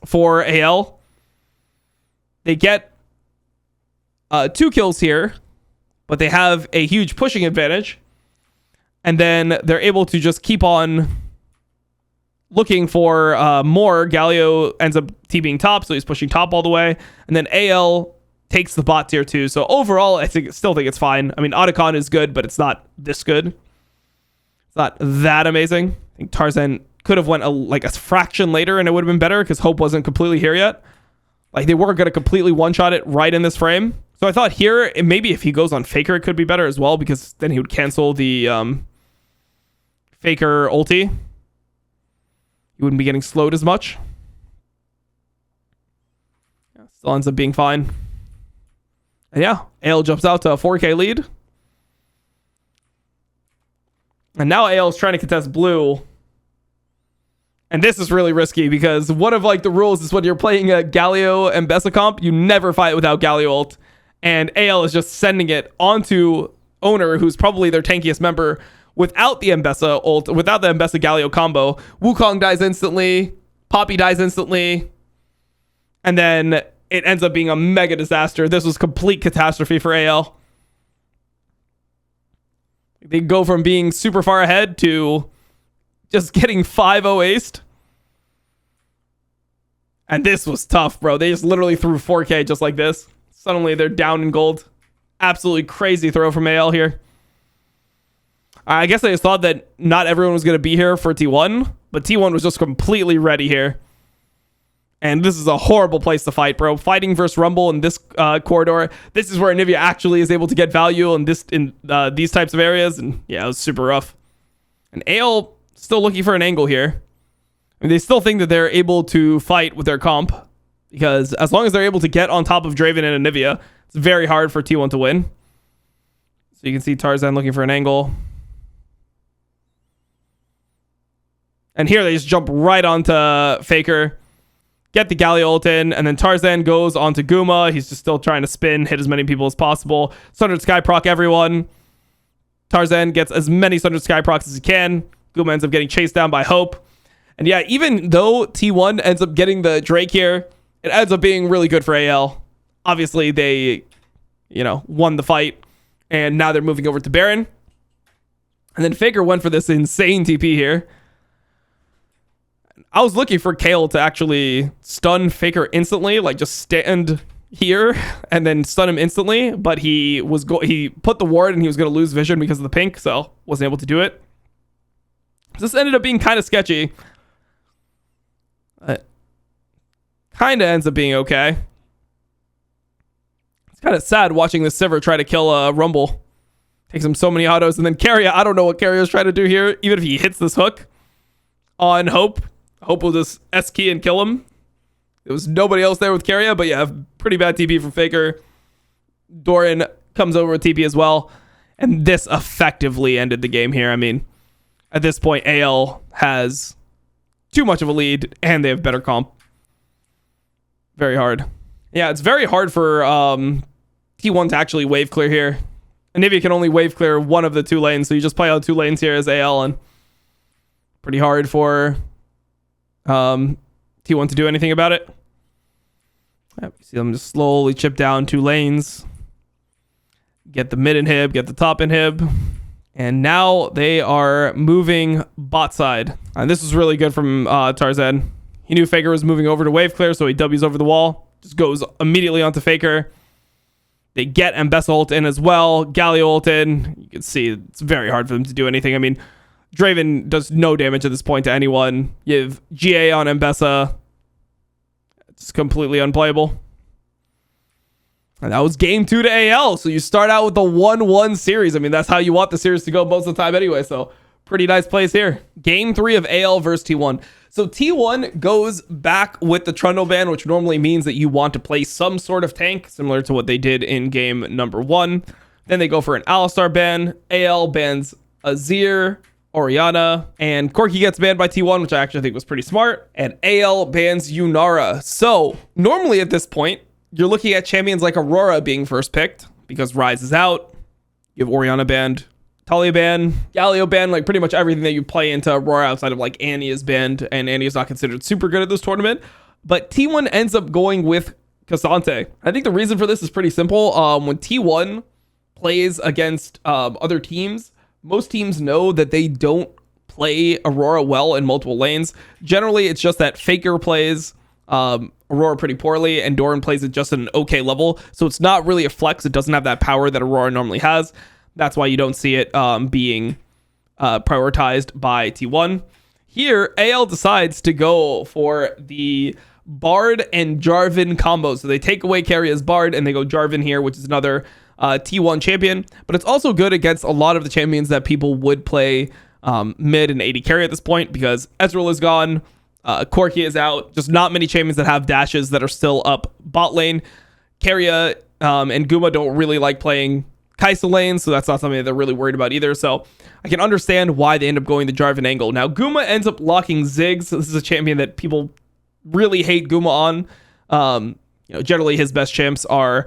for AL. They get 2 kills here, but they have a huge pushing advantage. And then they're able to just keep on looking for more. Galio ends up TPing top, so he's pushing top all the way. And then AL takes the bot tier 2. So overall, I still think it's fine. I mean, Otacon is good, but it's not this good. It's not that amazing. I think Tarzan could have went a fraction later and it would have been better because Hope wasn't completely here yet. Like, they weren't going to completely one-shot it right in this frame. So I thought here, maybe if he goes on Faker, it could be better as well because then he would cancel the Faker ulti. He wouldn't be getting slowed as much. Yeah, still ends up being fine. And yeah, AL jumps out to a 4K lead. And now AL is trying to contest blue. And this is really risky because one of the rules is when you're playing a Galio and Mbessa comp, you never fight without Galio ult. And AL is just sending it onto Owner, who's probably their tankiest member, without the Mbessa ult, without the Mbessa Galio combo. Wukong dies instantly. Poppy dies instantly. And then it ends up being a mega disaster. This was complete catastrophe for AL. They go from being super far ahead to just getting 5-0 aced. And this was tough, bro. They just literally threw 4K just like this. Suddenly they're down in gold. Absolutely crazy throw from AL here. I guess I just thought that not everyone was going to be here for T1, but T1 was just completely ready here. And this is a horrible place to fight, bro. Fighting versus Rumble in this corridor. This is where Anivia actually is able to get value in these types of areas. And yeah, it was super rough. And AL still looking for an angle here. I mean, they still think that they're able to fight with their comp. Because as long as they're able to get on top of Draven and Anivia, it's very hard for T1 to win. So you can see Tarzan looking for an angle. And here they just jump right onto Faker. Get the Galio ult in, and then Tarzan goes onto Guma. He's just still trying to spin, hit as many people as possible. Sundered Sky proc everyone. Tarzan gets as many Sundered Sky procs as he can. Guma ends up getting chased down by Hope. And yeah, even though T1 ends up getting the Drake here, it ends up being really good for AL. Obviously, they won the fight. And now they're moving over to Baron. And then Faker went for this insane TP here. I was looking for Kale to actually stun Faker instantly, like just stand here and then stun him instantly. But he put the ward and he was going to lose vision because of the pink, so wasn't able to do it. This ended up being kind of sketchy. Kind of ends up being okay. It's kind of sad watching this Sivir try to kill Rumble. Takes him so many autos. And then Keria, I don't know what Keria's trying to do here. Even if he hits this hook on Hope will just S-key and kill him. There was nobody else there with Keria, but yeah, pretty bad TP from Faker. Doran comes over with TP as well. And this effectively ended the game here. I mean, at this point, AL has too much of a lead and they have better comp. Very hard. Yeah, it's very hard for T1 to actually wave clear here. Anivia can only wave clear one of the two lanes, so you just play out two lanes here as AL, and pretty hard for T1 to do anything about it. You see them just slowly chip down two lanes. Get the mid inhib, get the top inhib. And now they are moving bot side. And this was really good from Tarzan. He knew Faker was moving over to wave clear, so he W's over the wall. Just goes immediately onto Faker. They get Mbessa ult in as well. Galio ult in. You can see it's very hard for them to do anything. I mean, Draven does no damage at this point to anyone. You have GA on Mbessa. It's completely unplayable. And that was game 2 to AL. So you start out with the 1-1 series. I mean, that's how you want the series to go most of the time anyway. So pretty nice plays here. Game 3 of AL versus T1. So T1 goes back with the Trundle ban, which normally means that you want to play some sort of tank, similar to what they did in game number 1. Then they go for an Alistar ban. AL bans Azir, Orianna, and Corki gets banned by T1, which I actually think was pretty smart. And AL bans Yunara. So normally at this point, you're looking at champions like Aurora being first picked because Ryze is out. You have Orianna banned, Talia banned, Galio banned, like pretty much everything that you play into Aurora outside of like Annie is banned, and Annie is not considered super good at this tournament. But T1 ends up going with Cassante. I think the reason for this is pretty simple. When T1 plays against other teams, most teams know that they don't play Aurora well in multiple lanes. Generally, it's just that Faker plays Aurora pretty poorly and Doran plays it just at an okay level. So it's not really a flex. It doesn't have that power that Aurora normally has. That's why you don't see it being prioritized by T1. Here, AL decides to go for the Bard and Jarvan combo. So they take away Keria's Bard and they go Jarvan here, which is another T1 champion. But it's also good against a lot of the champions that people would play mid and AD carry at this point, because Ezreal is gone, Corki is out. Just not many champions that have dashes that are still up bot lane. Keria and Guma don't really like playing Kai'Sa lane, so that's not something that they're really worried about either. So I can understand why they end up going the Jarvan angle. Now Guma ends up locking Ziggs. So this is a champion that people really hate Guma on. Generally his best champs are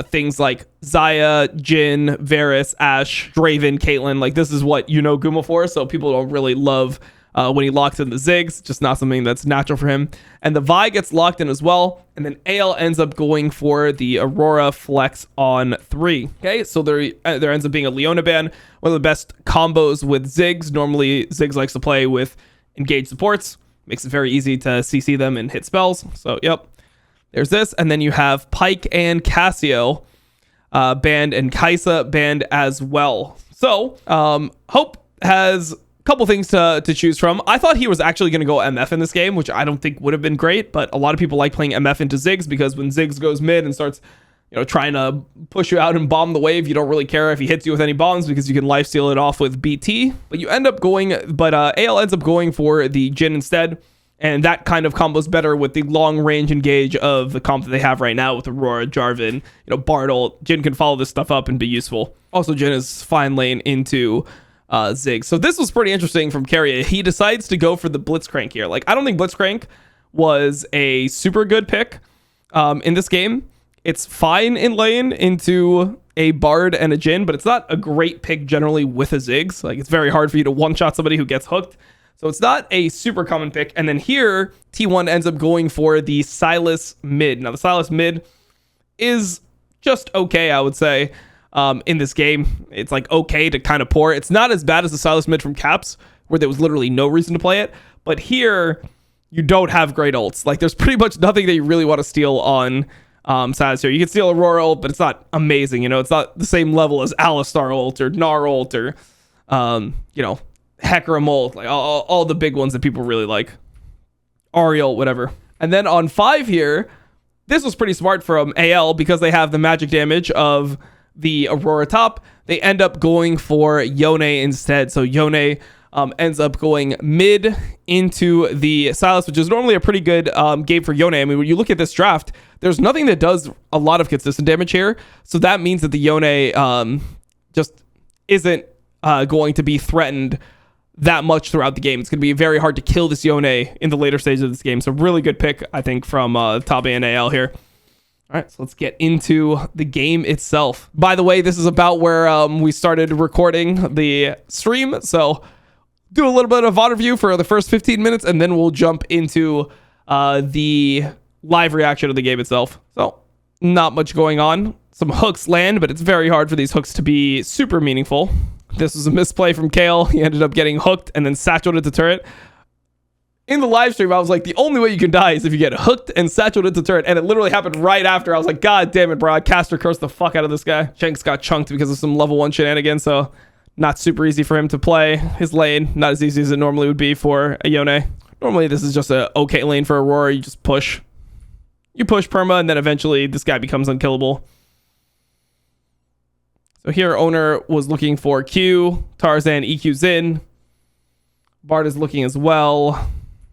things like Xayah, Jhin, Varus, Ashe, Draven, Caitlyn. Like this is what you know Guma for. So people don't really love when he locks in the Ziggs. Just not something that's natural for him. And the Vi gets locked in as well. And then AL ends up going for the Aurora flex on 3. Okay, so there ends up being a Leona ban. One of the best combos with Ziggs. Normally Ziggs likes to play with engaged supports. Makes it very easy to CC them and hit spells. So yep, there's this. And then you have Pyke and Cassio banned and Kai'Sa banned as well. So Hope has couple things to choose from. I thought he was actually going to go MF in this game, which I don't think would have been great, but a lot of people like playing MF into Ziggs because when Ziggs goes mid and starts trying to push you out and bomb the wave, you don't really care if he hits you with any bombs because you can lifesteal it off with BT. But you end up going, AL ends up going for the Jhin instead, and that kind of combos better with the long range engage of the comp that they have right now with Aurora, Jarvan, Bartle. Jhin can follow this stuff up and be useful. Also, Jhin is fine lane into Ziggs. So this was pretty interesting from Keria. He decides to go for the Blitzcrank here. Like, I don't think Blitzcrank was a super good pick in this game. It's fine in lane into a Bard and a Jhin, but it's not a great pick generally with a Ziggs. Like, it's very hard for you to one-shot somebody who gets hooked. So it's not a super common pick. And then here, T1 ends up going for the Sylas mid. Now, the Sylas mid is just okay, I would say, in this game. It's like okay to kind of poor. It's not as bad as the Silas mid from Caps, where there was literally no reason to play it. But here, you don't have great ults. Like, there's pretty much nothing that you really want to steal on Silas here. You can steal Aurora ult, but it's not amazing. You know, it's not the same level as Alistar ult or Gnar ult or, you know, Hecarim ult. Like, all the big ones that people really like. Ariel, whatever. And then on 5 here, this was pretty smart from AL because they have the magic damage of the Aurora top. They end up going for Yone instead. So Yone ends up going mid into the Silas, which is normally a pretty good game for Yone. I mean, when you look at this draft, there's nothing that does a lot of consistent damage here. So that means that the Yone just isn't going to be threatened that much throughout the game. It's going to be very hard to kill this Yone in the later stages of this game. So really good pick, I think, from Tabe and AL here. All right, so let's get into the game itself. By the way, this is about where we started recording the stream. So do a little bit of VOD review for the first 15 minutes, and then we'll jump into the live reaction of the game itself. So not much going on. Some hooks land, but it's very hard for these hooks to be super meaningful. This was a misplay from Kale. He ended up getting hooked and then satcheled into turret. In the live stream, I was like, the only way you can die is if you get hooked and satcheled into turret. And it literally happened right after. I was like, God damn it, bro. I caster cursed the fuck out of this guy. Shanks got chunked because of some level 1 shenanigans. So not super easy for him to play his lane. Not as easy as it normally would be for a Yone. Normally, this is just a okay lane for Aurora. You just push. You push perma, and then eventually this guy becomes unkillable. So here, Owner was looking for Q. Tarzan EQs in. Bard is looking as well.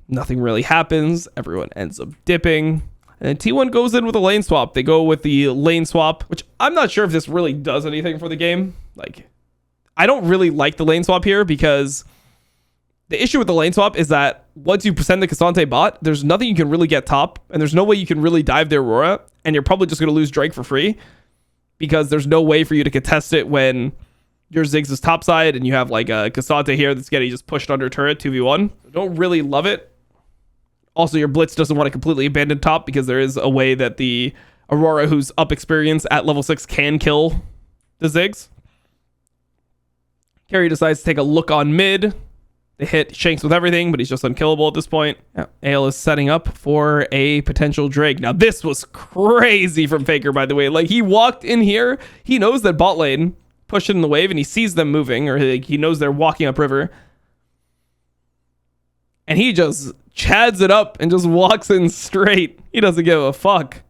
Nothing really happens. Everyone ends up dipping. And T1 goes in with a lane swap. They go with the lane swap, which I'm not sure if this really does anything for the game. Like, I don't really like the lane swap here because the issue with the lane swap is that once you send the Cassante bot, there's nothing you can really get top, and there's no way you can really dive the Aurora, and you're probably just going to lose Drake for free because there's no way for you to contest it when your Ziggs is topside and you have like a Cassante here that's getting just pushed under turret 2v1. Don't really love it. Also, your Blitz doesn't want to completely abandon top because there is a way that the Aurora, who's up experience at level 6, can kill the Ziggs. Carry decides to take a look on mid. They hit Shanks with everything, but he's just unkillable at this point. Yeah. Ale is setting up for a potential Drake. Now, this was crazy from Faker, by the way. Like, he walked in here. He knows that bot lane pushed in the wave, and he sees them moving, or he knows they're walking up river. And he just chads it up and just walks in straight. He doesn't give a fuck.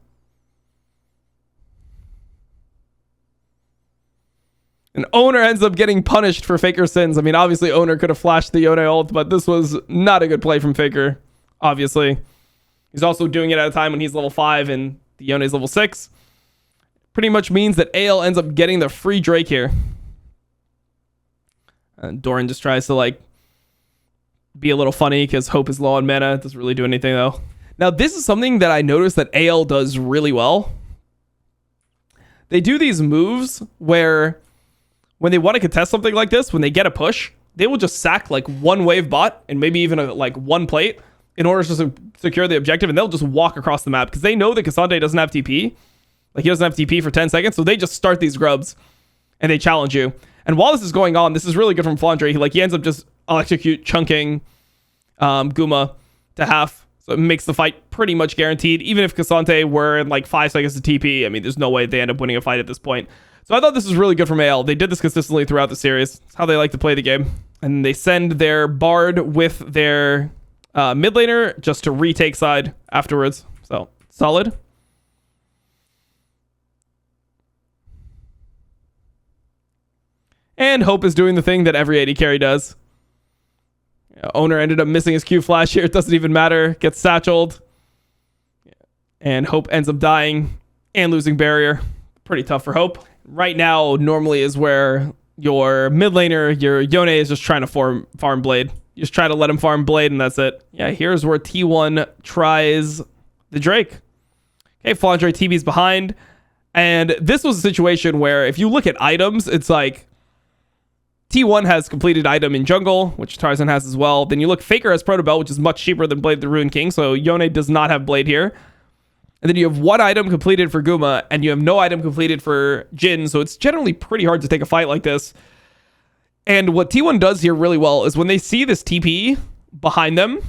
And Owner ends up getting punished for Faker's sins. I mean, obviously, Owner could have flashed the Yone ult, but this was not a good play from Faker, obviously. He's also doing it at a time when he's level 5 and the Yone is level 6. Pretty much means that AL ends up getting the free Drake here. And Doran just tries to, like, be a little funny because Hope is low on mana. It doesn't really do anything, though. Now, this is something that I noticed that AL does really well. They do these moves where when they want to contest something like this, when they get a push, they will just sack like one wave bot and maybe even like one plate in order to secure the objective, and they'll just walk across the map because they know that Cassante doesn't have TP. Like, he doesn't have TP for 10 seconds, so they just start these grubs and they challenge you. And while this is going on, this is really good from Flandre. He ends up just electrocute chunking Guma to half. So it makes the fight pretty much guaranteed. Even if Cassante were in like 5 seconds to TP, I mean, there's no way they end up winning a fight at this point. So I thought this was really good from AL. They did this consistently throughout the series. It's how they like to play the game. And they send their Bard with their mid laner just to retake side afterwards. So, solid. And Hope is doing the thing that every AD carry does. Owner ended up missing his Q flash here. It doesn't even matter. Gets satcheled. And Hope ends up dying and losing barrier. Pretty tough for Hope. Right now, normally is where your mid laner, your Yone, is just trying to farm Blade. You just try to let him farm Blade, and that's it. Yeah, here's where T1 tries the Drake. Okay, Flandre TB's behind. And this was a situation where if you look at items, it's like T1 has completed item in jungle, which Tarzan has as well. Then you look, Faker has Proto Belt, which is much cheaper than Blade the Ruined King. So Yone does not have Blade here. And then you have 1 item completed for Guma, and you have no item completed for Jin. So it's generally pretty hard to take a fight like this. And what T1 does here really well is when they see this TP behind them,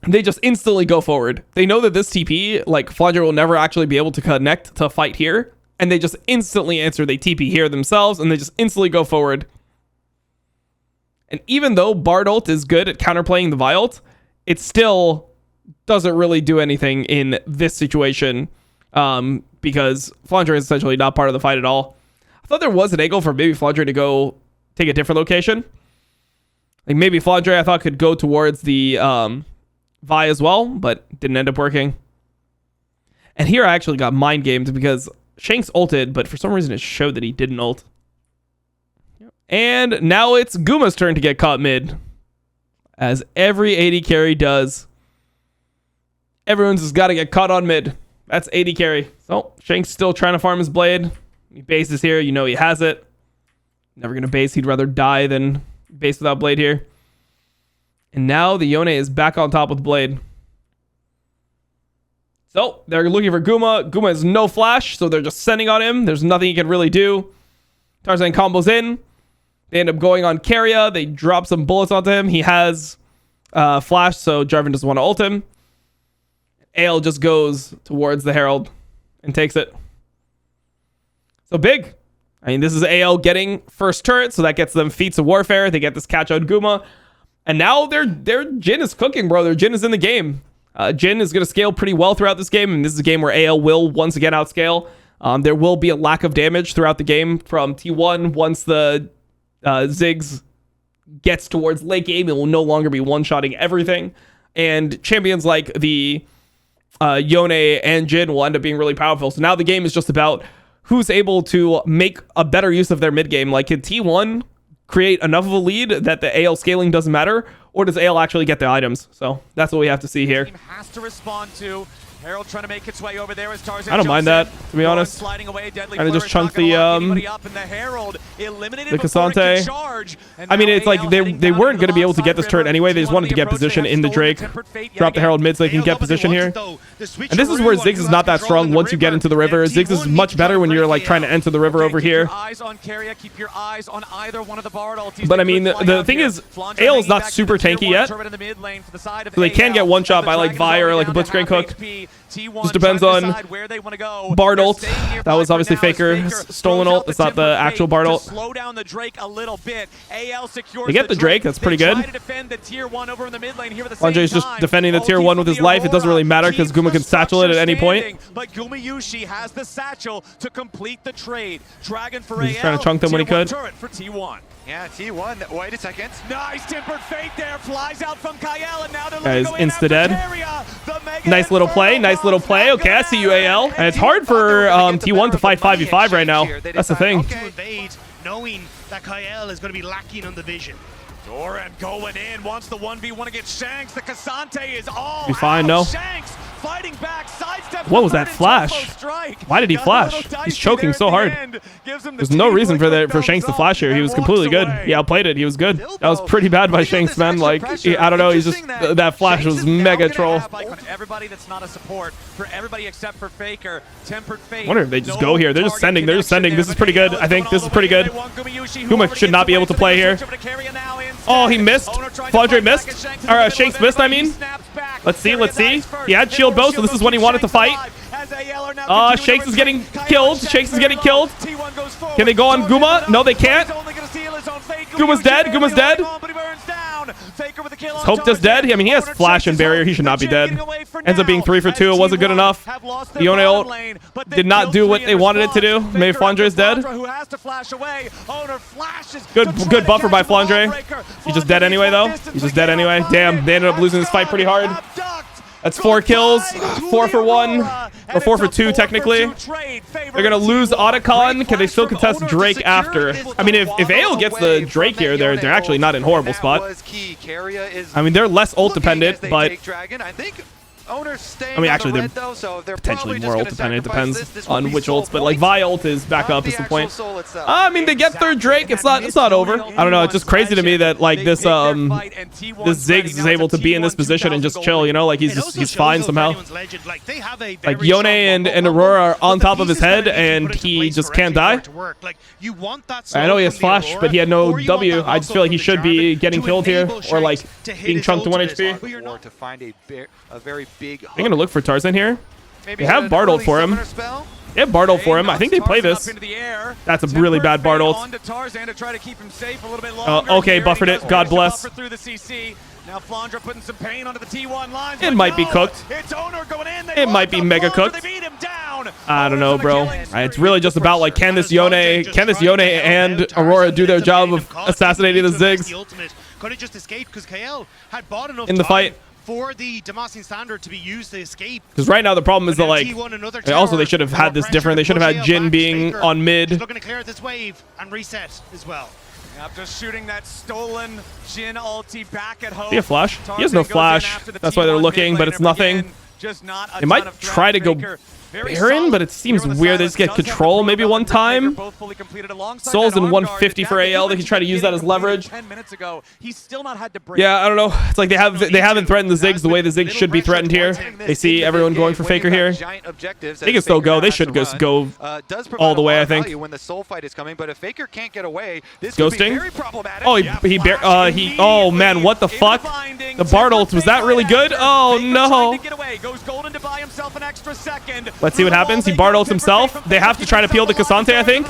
they just instantly go forward. They know that this TP, like Flandre will never actually be able to connect to fight here. And they just instantly answer. They TP here themselves, and they just instantly go forward. And even though Bard ult is good at counterplaying the Vi ult, it still doesn't really do anything in this situation because Flandre is essentially not part of the fight at all. I thought there was an angle for maybe Flandre to go take a different location. Like maybe Flandre I thought could go towards the Vi as well, but didn't end up working. And here I actually got mind gamed because Shanks ulted, but for some reason it showed that he didn't ult. And now it's Guma's turn to get caught mid, as every AD carry does. Everyone's just got to get caught on mid. That's AD carry. So Shanks still trying to farm his blade. He bases here. You know he has it. Never going to base. He'd rather die than base without blade here. And now the Yone is back on top with blade. So they're looking for Guma. Guma has no flash, so they're just sending on him. There's nothing he can really do. Tarzan combos in. They end up going on Keria. They drop some bullets onto him. He has flash, so Jarvan doesn't want to ult him. Ale just goes towards the Herald and takes it. So big. I mean, this is AL getting first turret, so that gets them feats of warfare. They get this catch on Guma. And now their Jin is cooking, bro. Their Jin is in the game. Jin is going to scale pretty well throughout this game, and this is a game where AL will once again outscale. There will be a lack of damage throughout the game from T1 once the Ziggs gets towards late game. It will no longer be one-shotting everything. And champions like the Yone and Jin will end up being really powerful. So now the game is just about who's able to make a better use of their mid game. Like, can T1 create enough of a lead that the AL scaling doesn't matter, or does AL actually get the items? So that's what we have to see here.
Has to respond to Herald trying to make its way over there as Tarzan.
I don't mind that, to be honest.
Sliding away, deadly
and just chunk the Cassante. I mean, it's like they weren't going to be able to get this turret anyway. They just wanted to get position in the Drake. Drop the Herald mid so they can get position here. And this is where Ziggs is not that strong once you get into the river. Ziggs is much better when you're like trying to enter the river over here. But I mean, the thing is, Ale is not super tanky yet. So they can get one shot by like Vi or like a Blitzcrank hook. Just depends on Bard ult. That was obviously Faker's stolen ult. It's not the actual Bard ult. They get the Drake. That's pretty good. Flandre's just defending the tier 1 with his life. It doesn't really matter because Guma can satchel it at any point.
But Guma Yushi has the satchel to complete the trade. Dragon for
He's trying to chunk them when he could.
For T1.
Yeah, T1. Wait a second.
Nice tempered fate there. Flies out from Kyle, and now they're
guys insta dead. Nice little play. Nice little play. Okay, I see you, AL. And it's hard for T1 to fight 5v5 right now. That's the thing.
To invade, knowing that Kyle is going to be lacking on the vision.
Doran going in, wants the 1v1 against Shanks. The Cassante is all
be fine,
out.
No.
Shanks fighting back, sidestep.
What was that flash? Why did he flash? He's choking so hard. There's no reason for Shanks to flash here. He was completely good. He outplayed it. He was good. That was pretty bad by Shanks, man. Like, I don't know. He's just, that flash was mega troll.
Everybody that's not a support, for everybody except for Faker, tempered fate.
I wonder if they just go here. They're just sending. They're just sending. This is pretty good. I think this is pretty good. Guma should not be able to play here. Oh, he missed. Flandre missed. Or Shanks missed, I mean. Let's see. Let's see. He had shield bow, so this is when he wanted to fight. Shanks is getting killed. Shanks is getting killed. Can they go on Guma? No, they can't. Guma's dead. Guma's dead. Hope dead. I mean, he has flash and barrier. He should not be dead. Ends up being 3 for 2. It wasn't good enough. The Yone ult did not do what they wanted it to do. Maybe Flandre is dead. Good buffer by Flandre. He's just dead anyway, though. He's just dead anyway. Damn, they ended up losing this fight pretty hard. That's 4 kills, 4 for 1, or 4 for 2 technically. They're gonna lose Otacon. Can they still contest Drake after? I mean, if Ale gets the Drake here, they're actually not in a horrible spot. I mean, they're less ult dependent, but
Owner's staying
I mean,
on
actually,
the
they're
red, though, so they're
potentially
probably
more ult
just
dependent. It
gonna
depends
sacrifice this will
on
be
which
soul
ults, but like
points.
Vi ult is back up
The
is the
actual
point.
soul itself.
I mean, they get third Drake. It's not over. I don't know. It's just crazy to me that like this Ziggs is able to be in this position and just chill. You know, like he's fine somehow. Like Yone and Aurora are on top of his head, and he just can't die. I know he has flash, but he had no W. I just feel like he should be getting killed here, or like being chunked to 1 HP.
Or to find a very big
I'm gonna look for Tarzan here.
Maybe
They have
an
Bard ult
early
for him.
summoner spell?
They have Bard ult for him. I think they play this. That's a really bad Bard ult. Okay, buffered it. God bless.
Now Flandra putting some pain onto the T1 lines.
It might be cooked.
It's Owner going in.
It might be mega cooked.
They beat him down.
I don't know, bro. It's really just about like can this Yone and Aurora do their job of assassinating the Ziggs
Could have just escaped because KL had bought enough
in the fight?
for the Demacian standard to be used to escape.
Because right now the problem is that like also they should have had this different. They should have had Jin being on mid.
He's looking to clear this wave and reset as well.
After shooting that stolen Jin ulti back at home.
He have flash? He has no flash. That's why they're looking, but it's nothing. They might try to go Baron, but it seems weird. They just get control maybe one time. Soul's in 150 for AL. They can try to use that as leverage. Yeah, I don't know. It's like they haven't threatened the Ziggs the way the Ziggs should be threatened here. They see everyone going for Faker here. They can still go. They should just go all the way, I think.
When the soul fight is coming, but if Faker can't get away, this
could be very problematic. Oh, oh man, what the fuck? The Bard ult, was that really good? Oh no. Let's see what happens. He Bard ults himself. They have to try to peel the Cassante, I think.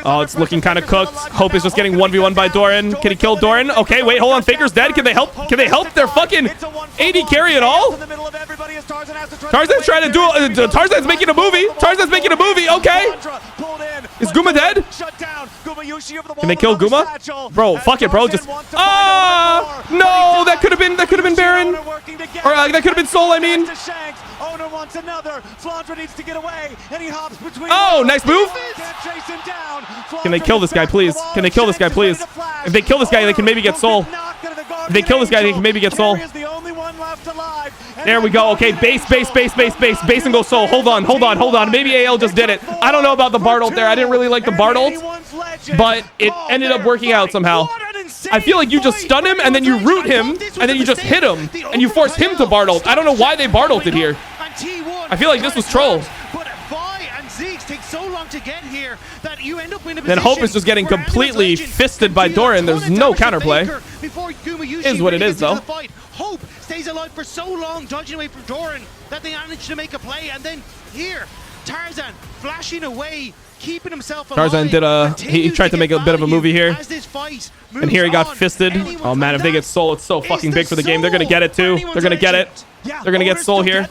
Oh, it's looking kind of cooked. Hope is just getting 1v1 by Doran. Can he kill Doran? Okay, wait, hold on. Faker's dead. Can they help? Can they help their fucking AD carry at all? Tarzan's trying to do Tarzan's making a movie. Tarzan's making a movie. Okay. Is Guma dead? Can they kill Guma? Bro, fuck it, bro. Just no, that could have been Baron. Or that could have been Soul, I mean.
Owner wants another. Flandra needs to get away, and he hops between.
Oh, nice move.
Chase him down.
Can they kill this guy, please? Can they kill this guy, please? If they kill this guy, they can maybe get Soul. If they kill this guy, they can maybe get Soul. There we go. Okay, base and go Soul. Hold on. Maybe AL just did it. I don't know about the Bard ult there. I didn't really like the Bard ult, but it ended up working out somehow. I feel like you just stun him, and then you root him, and then you just hit him, and you force him to Bard ult. I don't know why they Bard ulted here. I feel like this was troll.
But Vi and Ziggs take so long to get here that you end up in a
then Hope is just getting completely fisted by Doran. There's no counterplay. Is what it is, though.
Hope stays alive for so long, dodging away from Doran, that they manage to make a play. And then here, Tarzan flashing away, keeping himself alive.
Tarzan did he tried to make a bit of a movie here. And here he got fisted. Oh man, if they get Soul, it's so fucking big for the game. They're gonna get it too. They're gonna get it. They're gonna get Soul here.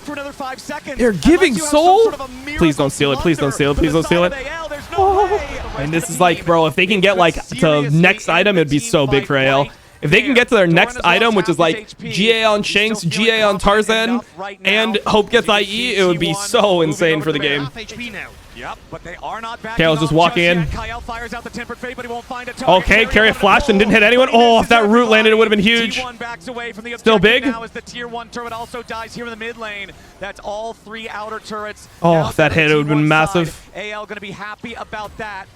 They're giving Soul? Please don't steal it. Please don't steal it. Please don't steal it. Oh. And this is like, bro, if they can get like to next item, it'd be so big for AL. If they can get to their next item, which is like GA on Shanks, GA on Tarzan, and Hope gets IE, it would be so insane for the game.
Yep, but they are not back.
KL's just walking in.
Kyle fires out the tempered fate, but he won't find it.
Okay, carry a flash and didn't hit anyone. Oh, if that root landed, it would have been huge. Still big.
Now as the tier 1 turret also dies here in the mid lane. That's all 3 outer turrets.
Oh, if that hit, it would have been massive.
AL going to be happy about that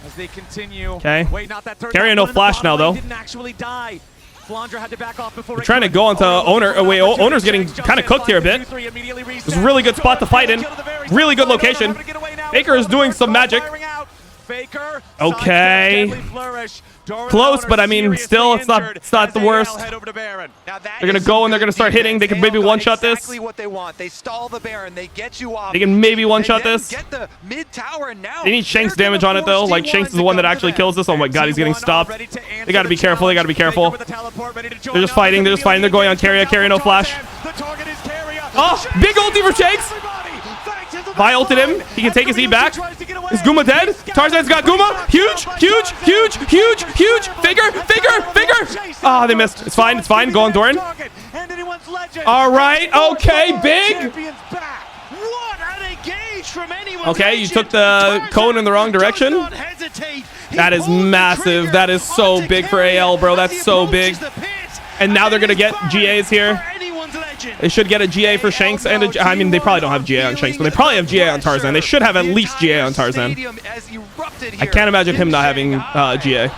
as they continue.
Okay.
Wait, not that third.
Carrying no flash now, though.
Didn't actually die. Flandra had to back off before.
We're trying to go onto Owner. Oh, wait, Owner's getting kind of cooked here a bit. It's a really good spot to fight in. Really good location. Faker is doing some magic. Okay. Close, but I mean, still, it's not the worst. They're gonna go and they're gonna start hitting. They can maybe one-shot this.
They stall the Baron. They get you off.
They can maybe one-shot this.
Get the mid tower now.
They need Shanks damage on it though. Like Shanks is the one that actually kills this. Oh my god, he's getting stopped. They gotta be careful. They gotta be careful. They're just fighting. They're just fighting. They're going on carry. Carry no flash. Oh, big ulti for Shanks. Vi ulted him. He can take his E back. Is Guma dead? Tarzan's got Guma. Huge. Faker. Ah, they missed. It's fine. Go on, Doran. All right. Okay, big. Okay, you took the cone in the wrong direction. That is massive. That is so big for AL, bro. That's so big. And now they're going to get GAs here. They should get a GA for Shanks and a, I mean, they probably don't have GA on Shanks, but they probably have GA on Tarzan. They should have at least GA on Tarzan. I can't imagine him not having GA.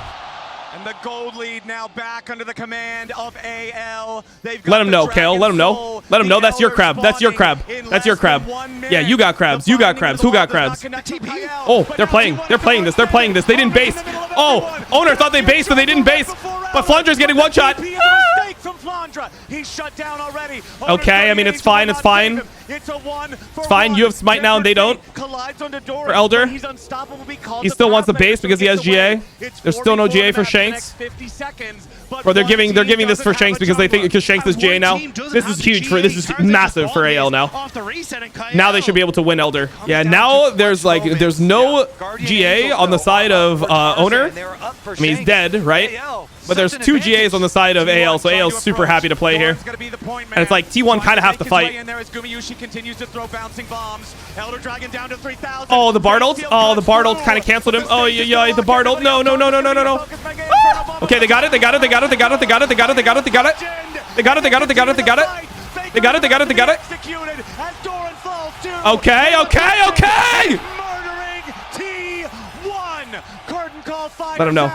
And the gold lead now back under the command of AL.
Let him know, Kale. Let him know. Let him know that's your crab. That's your crab. That's your crab. Yeah, you got crabs. You got crabs. Who got crabs? Oh, they're playing. They're playing this. They're playing this. They didn't base. Oh, owner thought they based, but they didn't base. But Flandra's getting one shot.
He's shut down already.
Okay, I mean, it's fine. It's fine. It's fine. You have smite now and they don't. For Elder. He still wants the base because he has GA. There's still no GA for Shanks. Or they're giving this for Shanks because they think because Shanks is GA now. This is huge for this is massive for AL now. Now they should be able to win Elder. Yeah, now there's no GA on the side of owner. I mean, he's dead, right? But there's two GAs on the side of AL, so AL's super happy to play here. And it's like T1 kind of have to fight. Oh, the Bard ult. Oh, the Bard ult kind of canceled him. Oh, yeah, the Bard ult. No. Ah! Okay, they got it. They got it. Okay. Let him know.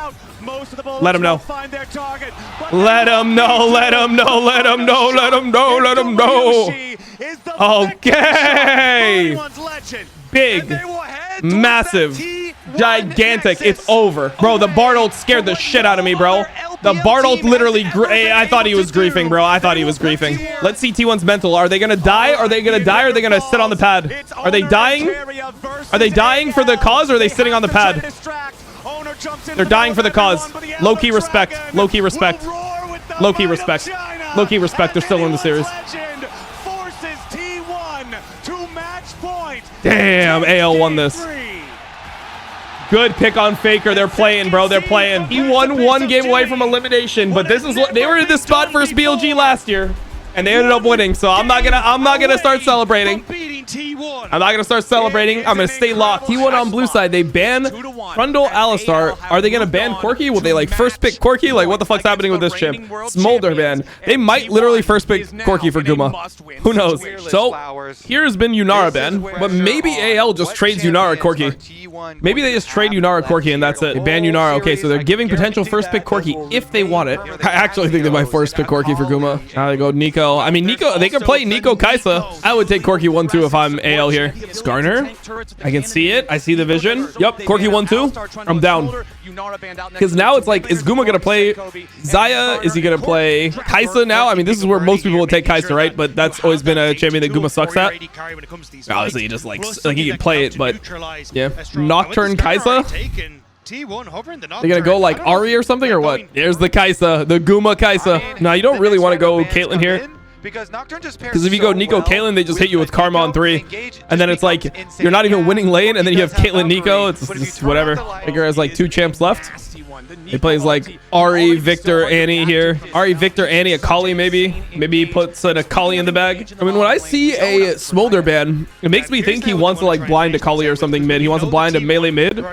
Let him know. Okay. Big, massive, gigantic. It's over. Bro, the Bard ult scared the shit out of me, bro. The Bard ult literally, I thought he was griefing, bro. I thought he was griefing. Let's see T1's mental. Are they going to die? Are they going to die? Or are they going to sit on the pad? Are they dying? Are they dying for the cause or are they sitting on the pad? They're dying for the cause. Low-key respect. Low-key respect. Low-key respect. Low-key respect. They're still in the series. Damn, AL won this. Good pick on Faker. They're playing, bro. They're playing. He won one game away from elimination, but this is what they were in this spot versus BLG last year, and they ended up winning. So I'm not gonna start celebrating. I'm not gonna start celebrating. I'm gonna stay locked. T1 on blue side. They ban Trundle Alistar. Are they gonna ban Corki? Will they like first pick Corki? Like what the fuck's happening with this chip? Smolder ban. They might literally first pick Corki for Guma. Who knows? So here's been Yunara ban, but maybe AL just trades Yunara Corki. Maybe they just trade Yunara Corki and that's it. They ban Yunara. Okay, so they're giving potential first pick Corki if they want it. I actually think they might first pick Corki for Guma. Now they go Nico. I mean Nico. They could play Nico Kaisa. I would take Corki 1-2 if I'm AL here. Skarner. I can see it. I see the vision. Yep. Corki 1-2. I'm down. Because now it's like, is Guma gonna play Zaya? Is he gonna play Kaisa now? I mean, this is where most people would take Kaisa, right? But that's always been a champion that Guma sucks at. Obviously, he just like he can play it, but yeah. Nocturne Kaisa. They're gonna go like Ari or something or what? There's the Kaisa, the Guma Kaisa. Now you don't really want to go Caitlyn here. Because if you go Nico Caitlyn, they just hit you with Karma on 3. And then it's like, you're not even winning lane. And then you have Caitlyn Nico. It's just whatever. Figure has like 2 champs left. He plays like Ari, Victor, Annie here. Ari, Victor, Annie, Akali maybe. Maybe he puts an Akali in the bag. I mean, when I see a Smolder ban, it makes me think he wants to like blind Akali or something mid. He wants to blind a melee mid.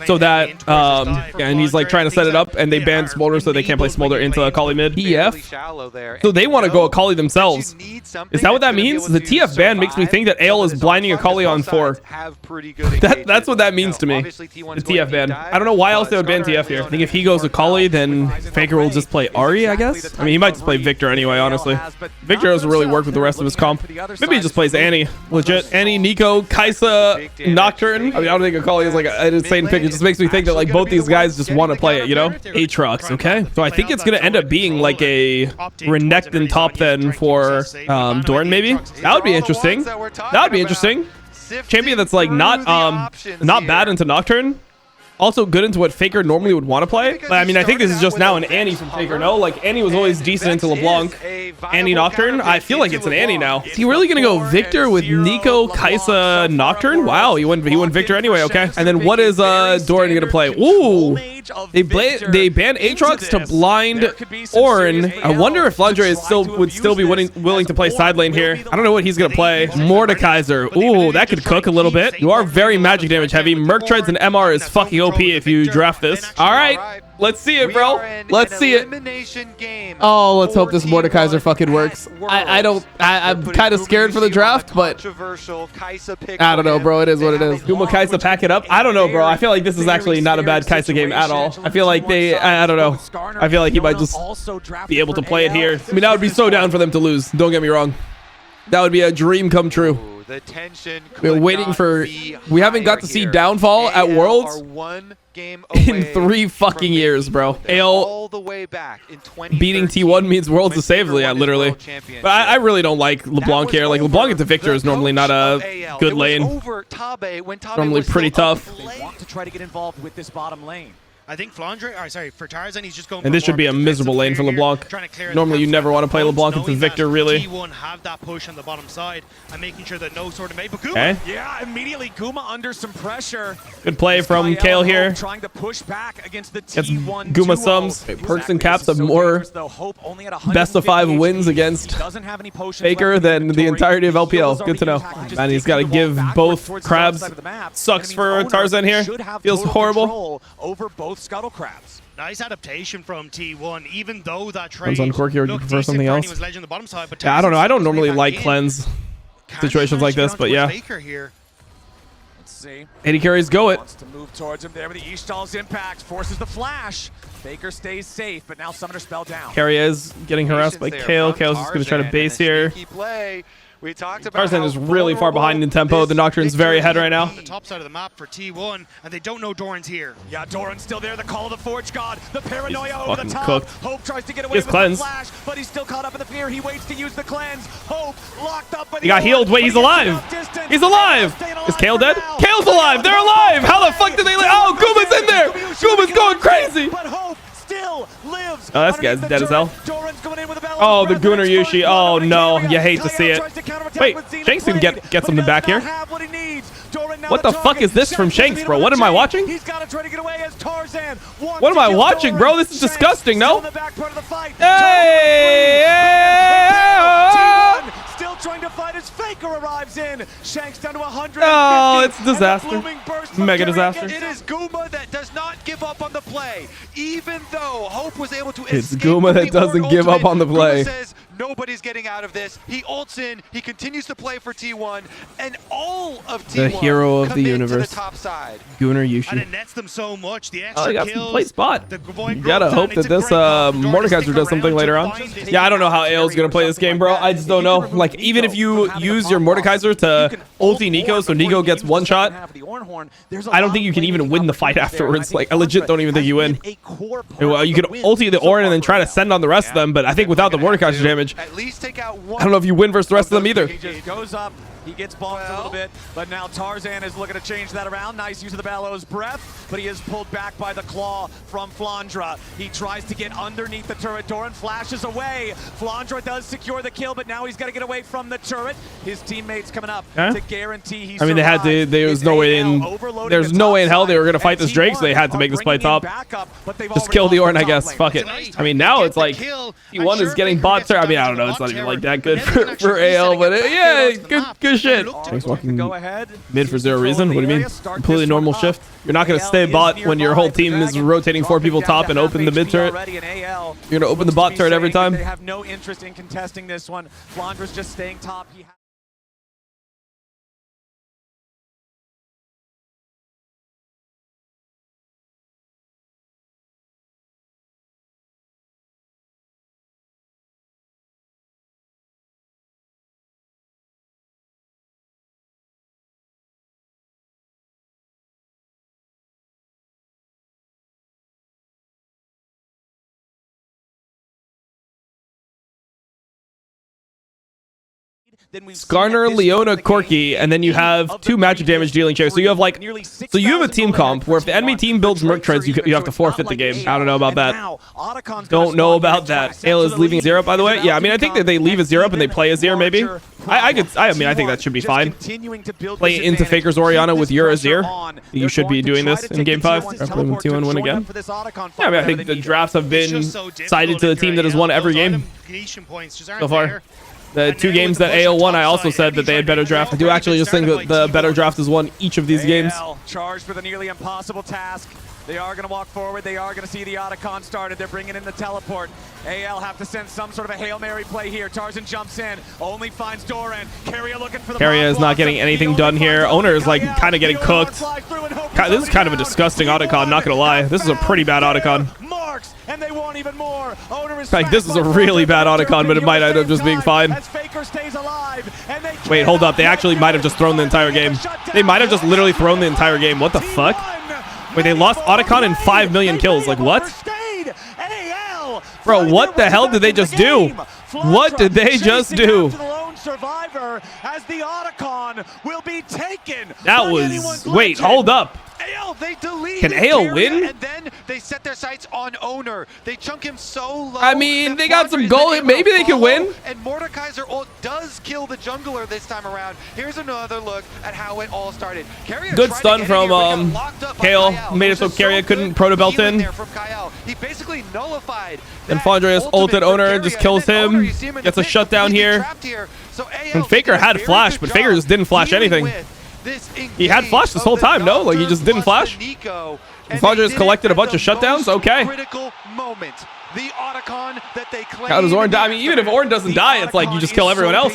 So that, and he's like trying to set it up. And they banned Smolder so they can't play Smolder into Akali mid. TF. So they want to go Akali themselves. Is that what that means? The TF ban makes me think that AL is blinding Akali on 4. That's what that means to me. The TF ban. I don't know why else they would ban TF here. I think if he goes Akali, then Faker will just play Ari, I guess. I mean, he might just play Victor anyway, honestly. Victor doesn't really work with the rest of his comp. Maybe he just plays Annie. Legit. Annie, Nico, Kaisa, Nocturne. I mean, I don't think Akali is like an insane pick. It just makes me think that like both these guys just want to play it, you know? Aatrox, okay. So I think it's going to end up being like a Renekton top then for Doran, maybe. That would be interesting. That would be interesting. Champion that's like not bad into Nocturne. Also good into what Faker normally would want to play. But I mean, I think this is just now an Annie from Faker, no? Like, Annie was always decent into LeBlanc. Annie Nocturne? I feel like it's an Annie now. Is he really going to go Victor with Nico, Kaisa, Nocturne? Wow, he went Victor anyway, okay. And then what is Doran going to play? Ooh. They banned Aatrox to blind Ornn. I wonder if Landre would still be willing to play side lane here. I don't know what he's going to play. Mordekaiser. Ooh, that could cook a little bit. You are very magic damage heavy. Merc Treads and MR is fucking over OP if you draft this. All right, let's see it, bro. Let's see it. Oh, let's hope this Mordekaiser fucking works. I'm kind of scared for the draft, but I don't know, bro. It is what it is. Guma Kaisa pack it up. I don't know, bro. I feel like this is actually not a bad Kaisa game at all. I feel like I don't know. I feel like he might just be able to play it here. I mean, I would be so down for them to lose. Don't get me wrong. That would be a dream come true.
The tension
We're waiting for. We haven't got to see Downfall at Worlds in 3 fucking years, bro. Ale beating T1 means Worlds to save, yeah, literally. But I really don't like LeBlanc here. Like, LeBlanc into Victor is normally not a good lane. Normally pretty tough.
They want to try to get involved with this bottom lane.
I think for Tarzan, he's just going.
And this should be a miserable lane for LeBlanc. Normally, you never want to play LeBlanc into Victor, really.
T1 have that push on the bottom side and making sure that no sort of made. But Guma,
okay.
Yeah, immediately Guma under some pressure.
Good play from Kale here.
Trying to push back against the
Gets
T1
Guma sums. Perks and Caps have more best of 5 wins against Faker than the entirety of LPL. Good to know. Man, he's got to give both crabs. Sucks for Tarzan here. Feels horrible.
Over both Scuttle Crabs.
Nice adaptation from T1, even though that trade
Runs on Corky, or do you prefer something else?
On the bottom side, but
yeah, I don't know. I don't normally like cleanse situations like this, but yeah.
Here.
Let's see.
80 carries, go it.
Wants to move towards him there with the Ishtal's impact, forces the flash. Faker stays safe, but now Summoner Spell down.
Carry is getting harassed by Kale. Kale's just going to try to base here.
We talked about
Tarzan is really far behind in tempo. The Nocturne's very ahead right now.
The top side of the map for T1, and they don't know Doran's here.
Yeah, Doran's still there. The call of the Forge God. The paranoia over the top.
Cooked.
Hope tries to get away with the flash, but he's still caught up in the fear. He waits to use the cleanse. Hope locked up.
He got healed. Wait, he's alive. He's alive. Is Kale dead? Kale's alive. They're alive. How the fuck did they live? Oh, Guma's in there. Guma's going crazy.
But Hope still lives.
Oh, this guy's dead as hell. Oh, the Gunnar Yushi. Oh, no. You hate to see it. Wait, Shanks can get something back here. What the fuck is this from Shanks, bro? What am I watching? What am I watching, bro? This is disgusting, no? Hey!
Still trying to fight as Faker arrives in. Shanks down to 100.
Oh, it's a disaster. Mega disaster.
It is Guma that does not give up on the play. Even though Hope was able to
It's Guma that doesn't give up on the play.
Guma says nobody's getting out of this. He ults in. He continues to play for T1. And all of T1
the hero of the universe.
To the top side.
Gunnar Yushi.
And it nets them so much. The extra
he got
kills,
some play spot.
You
gotta hope that this Mordekaiser does something later on. Yeah, I don't know how AL's gonna play this game, bro. I just don't know. Like, even if you use your Mordekaiser to ulti Nico so Nico gets one shot, I don't think you can even win the fight afterwards. Like, I legit don't even think you win. Well, you could ulti the Ornn and then try to send on the rest of them, but I think without the Mordekaiser damage, I don't know if you win versus the rest of them either.
He just goes up. He gets bumped a little bit, but now Tarzan is looking to change that around. Nice use of the Bellows Breath, but he is pulled back by the claw from Flandra. He tries to get underneath the turret. Doran flashes away. Flandra does secure the kill, but now he's got to get away from the turret. His teammates coming up to guarantee he survives.
I mean, they had to. There was no way in. There's no way in hell they were gonna fight this Drake, so they had to make this play top. Just kill the Ornn, I guess. Fuck it. I mean, now it's like T1 is getting bot turret. I mean, I don't know. It's not even like that good for AL, but yeah, good shit. James walking mid for zero reason. What do you mean? Completely normal shift. You're not gonna stay bot when your whole team is rotating 4 people top and open the mid turret. You're gonna open the bot turret every time.
They have no interest in contesting this one. Flandra's just staying top.
Skarner, Leona, Corky, and then you have 2 magic damage dealing chairs. So you have like, so you have a team comp where if the enemy team builds Merc Treads, you have to forfeit the game. I don't know about that. Don't know about that. Ale is leaving Azir up, by the way. Yeah, I mean, I think that they leave Azir up and they play Azir maybe. I mean, I think that should be fine. Play into Faker's Orianna with your Azir. You should be doing this in Game 5. Playing with 2 and win again. Yeah, I mean, I think the drafts have been sided to the team that has won every game so far. The 2 games that AL won, I also said that they had better draft. I do actually just think that the better draft has won each of these games.
Charged with a nearly impossible task. They are going to walk forward. They are going to see the Otacon started. They're bringing in the teleport. AL have to send some sort of a Hail Mary play here. Tarzan jumps in, only finds Doran. Carrier looking for the
Carrier is not getting anything done here. Owner is like kind of getting cooked. This is kind of a disgusting Otacon, not going to lie. This is a pretty bad Otacon.
Marks, and they want even more. Owner is
like, this is a really bad Otacon, but it might end up just being fine. Wait, hold up. They actually might have just thrown the entire game. They might have just literally thrown the entire game. What the fuck? Wait, they lost Otacon in 5 million kills. Like, what? Bro, what the hell did they just do? What did they just do? That was... Wait, hold up. Can AL win?
And then they set their sights on Owner. They chunk him so low.
I mean, they got some gold. Maybe they can win.
And Mordekaiser ult does kill the jungler this time around. Here's another look at how it all started.
Good stun from Kale. Made it so Carrier couldn't proto belt in.
He basically nullified.
And Fondre's ulted Owner, just kills him. Gets a shutdown here. And Faker had flash, but Faker just didn't flash anything. He had flash this whole time, no? Like, he just didn't flash? Fondre just collected a bunch of shutdowns? Okay. How does Ornn die? I mean, even if Ornn doesn't die, it's like you just kill everyone else.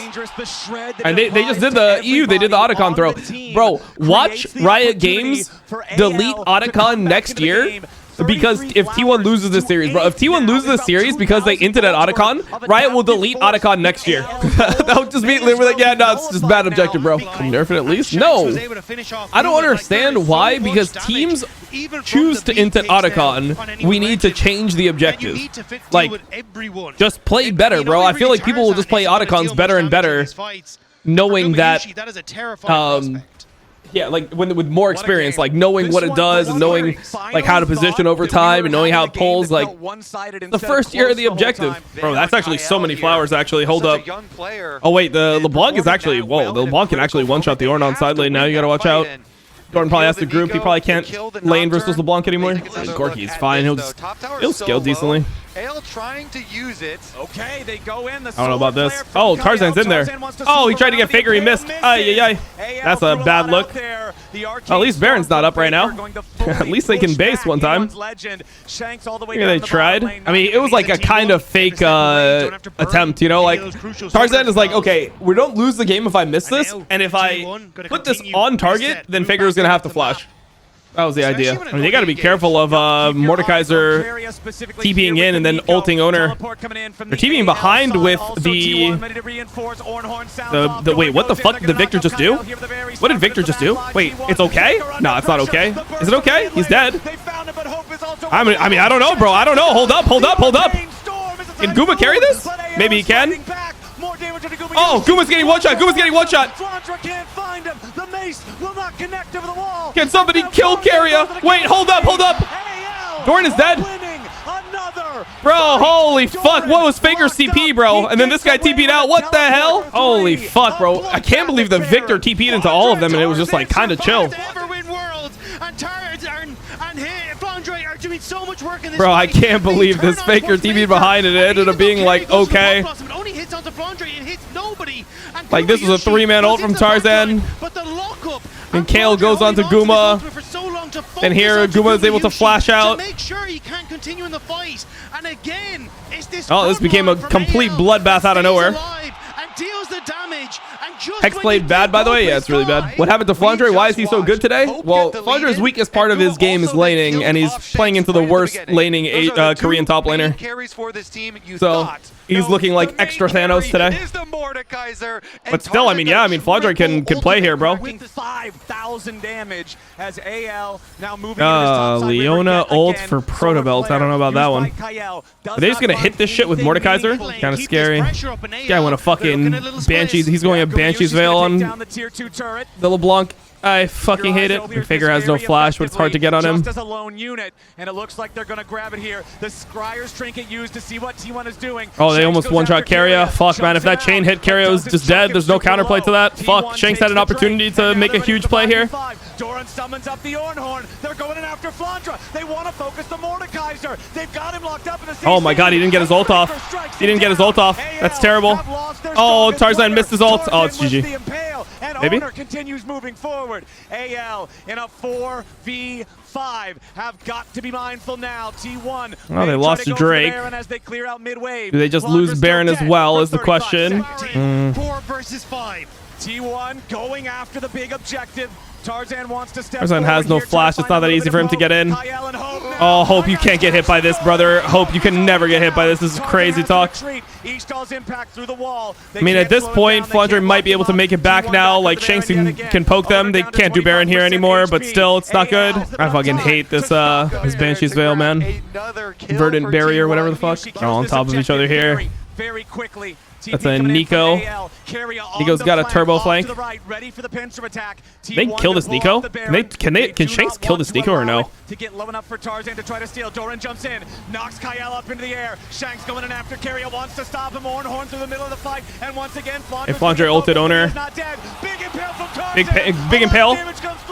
And they just did the EU, they did the Otacon throw. Bro, watch Riot Games delete Otacon next year. Because if T1 loses this series, bro, if T1 loses this series because they inted at Otacon, Riot will delete Otacon next year. That would just be literally like, yeah, no, it's just bad objective, bro. Nerf it at least? No. I don't understand why, because teams choose to int at Otacon. We need to change the objective. Like, just play better, bro. I feel like people will just play Otacons better and better, knowing that, yeah, like with more experience, like knowing what it does and knowing like how to position over time and knowing how it pulls, like the first year of the objective. Bro, that's actually so many flowers, actually. Hold up. Oh, wait, the LeBlanc is actually, whoa, the LeBlanc can actually one-shot the Ornn on side lane now. You gotta watch out. Jordan probably has to group. He probably can't lane versus LeBlanc anymore. Gorky's fine. He'll scale decently.
AL trying to use it.
Okay, they go in.
I don't know about this. Oh, Tarzan's in there. Oh, he tried to get Faker. He missed. That's a bad look. At least Baron's not up right now. At least they can base one time. Yeah, they tried. I mean, it was like a kind of fake attempt, you know? Like, Tarzan is like, okay, we don't lose the game if I miss this. And if I put this on target, then Faker is going to have to flash. That was the idea. I mean, they got to be careful of Mordekaiser TPing in and then ulting Owner. They're TPing behind with the wait, what the fuck did the Victor just do? What did Victor just do? Wait, it's okay? No, it's not okay. Is it okay? He's dead. I mean, I don't know, bro. I don't know. Hold up. Can Guma carry this? Maybe he can. Oh, Guma's getting one shot. Can somebody kill Carrier? Wait, hold up. Doran is dead. Bro, holy fuck. What was Faker's TP, bro? And then this guy TP'd out. What the hell? Holy fuck, bro. I can't believe the Victor TP'd into all of them and it was just like kind of chill. Bro, I can't believe this Faker TP'd behind and it ended up being like, okay. Like, this was a 3-man ult from Tarzan. And Kale goes on to Guma. And here, Guma is able to flash out. Oh, this became a complete bloodbath out of nowhere. Hex played bad, by the way. Yeah, it's really bad. What happened to Flandre? Why is he so good today? Well, Flandre's weakest part of his game is laning, and he's playing into the worst laning Korean top laner. So he's looking like extra Thanos today. But still, I mean, yeah, I mean, Flandre can play here, bro.
5,000 damage as AL now moving
Leona ult for Proto Belt. I don't know about that one. Are they just gonna hit this shit with Mordekaiser? Kind of scary. This guy went a fucking Banshees. He's going a Banshee's Veil on the LeBlanc. I fucking hate it. Faker has no flash, but it's hard to get on him.
Just as a lone unit, and it looks like they're gonna grab it here. The Scryer's trinket used to see what T1 is doing.
Oh, they almost one-shot Carrier. Fuck, man. If that chain hit, Carrier was just dead. There's no counterplay to that. Fuck. Shanks had an opportunity to make a huge play here.
Doran summons up the Ornhorn. They're going in after Flandra. They want to focus the Mordekaiser. They've got him locked up in the CC.
Oh my god, he didn't get his ult off. He didn't get his ult off. That's terrible. Oh, Tarzan missed his ult. Oh, it's GG. Maybe?
Owner continues moving forward. AL in a 4v5 have got to be mindful now. T1.
Oh, they lost to Drake.
As they clear out mid-wave.
Do they just lose Baron as well is the question.
4 versus 5.
T1 going after the big objective. Tarzan wants to step
Tarzan has no flash. It's not that easy for him to get in.
Oh,
Hope you can't get hit by this, brother. Hope you can never get hit by this. This is crazy talk. I mean, at this point, Flandre might be able to make it back now. Like, Shanks can poke them. They can't do Baron here anymore, but still, it's not good. I fucking hate this Banshee's Veil, man. Verdant Barrier, whatever the fuck. They're all on top of each other here.
Very quickly.
That's a Nico. Nico's got a turbo flank. They can kill this Nico? Can Shanks kill this Nico or no?
To get low enough for Tarzan to try to steal. Doran jumps in, knocks Kyle up into the air. Shanks going in after Keria, wants to stop him. Ornhorn through the middle of the fight, and once again,
Flandre ulted Owner.
Big impale from Tarzan.
Big impale.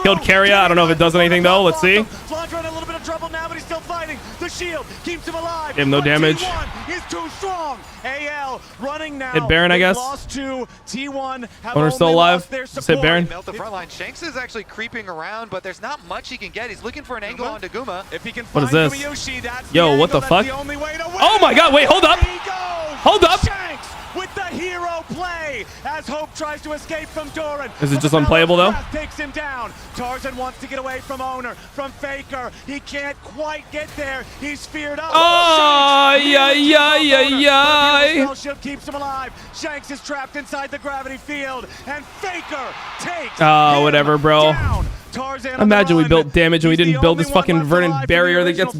Killed Keria. I don't know if it does anything though. Let's see.
Flandre in a little bit of trouble now, but he's still fighting. The shield keeps him alive.
Give him no damage.
He's too strong. AL running now.
Hit Baron, I guess.
Lost to T1.
Owner's still alive. Just hit Baron.
Melt the front line. Shanks is actually creeping around, but there's not much he can get. He's looking for an angle onto Guma.
If he can
what is
find
this?
Gumayushi, that's
Yo,
the
what the
angle.
fuck?
That's the only way to win.
Oh my god, wait, hold up. Hold up.
Shanks with the hero play as Hope tries to escape from Doran.
Is it just unplayable though?
Takes him down. Tarzan wants to get away from Owner, from Faker. He can't quite get there. He's feared up.
Oh, yeah.
Shield keeps him alive. Shanks is trapped inside the gravity field, and Faker takes
whatever, bro.
down.
Imagine we built damage and we didn't build this fucking Verdant Barrier that gets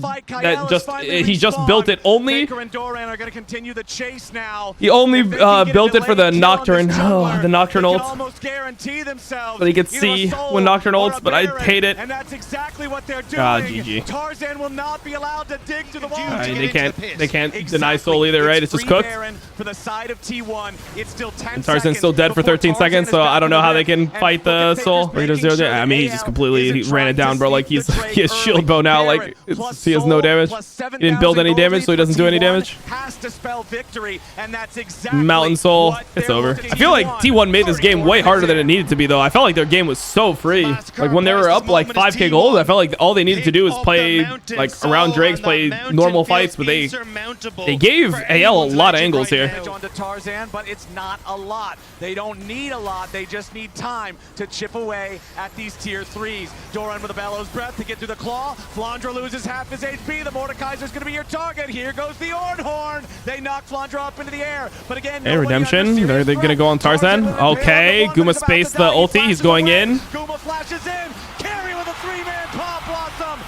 he just built it only.
Faker and Doran are going to continue the chase now.
He only built it for the Nocturne. The Nocturne ult.
Almost guarantee themselves.
So he could see when Nocturne ults, but I hate it.
And that's exactly what they're doing.
GG.
Tarzan will not be allowed to dig to the wall.
They can't deny soul either, right? It's just cooked.
For the side of T1, it's still 10
and Tarzan's still dead for 13 seconds, so I don't know how they can fight the soul. Or he does 0 damage. I mean, he just completely ran it down, bro. Like he has shield bow now. Like he has no damage. He didn't build any damage, so he doesn't do any damage.
Has to spell victory, and that's exactly
Mountain Soul. It's over. I feel like T1 made this game way harder than it needed to be, though. I felt like their game was so free. Like when they were up like 5k gold, I felt like all they needed to do was play like around Drakes, play normal fights, but they gave AL a lot of angles here.
Onto Tarzan, but it's not a lot. They don't need a lot. They just need time to chip away at these tier 3s. Doran with a bellows breath to get through the claw. Flandre loses half his HP. The Mordekaiser's going to be your target. Here goes the Ornhorn. They knock Flandre up into the air. But again,
hey, Redemption. Are they going to go on Tarzan? Okay. Guma spaced the ulti. He's going in.
Guma flashes in. Carry with a 3-man Pop Blossom.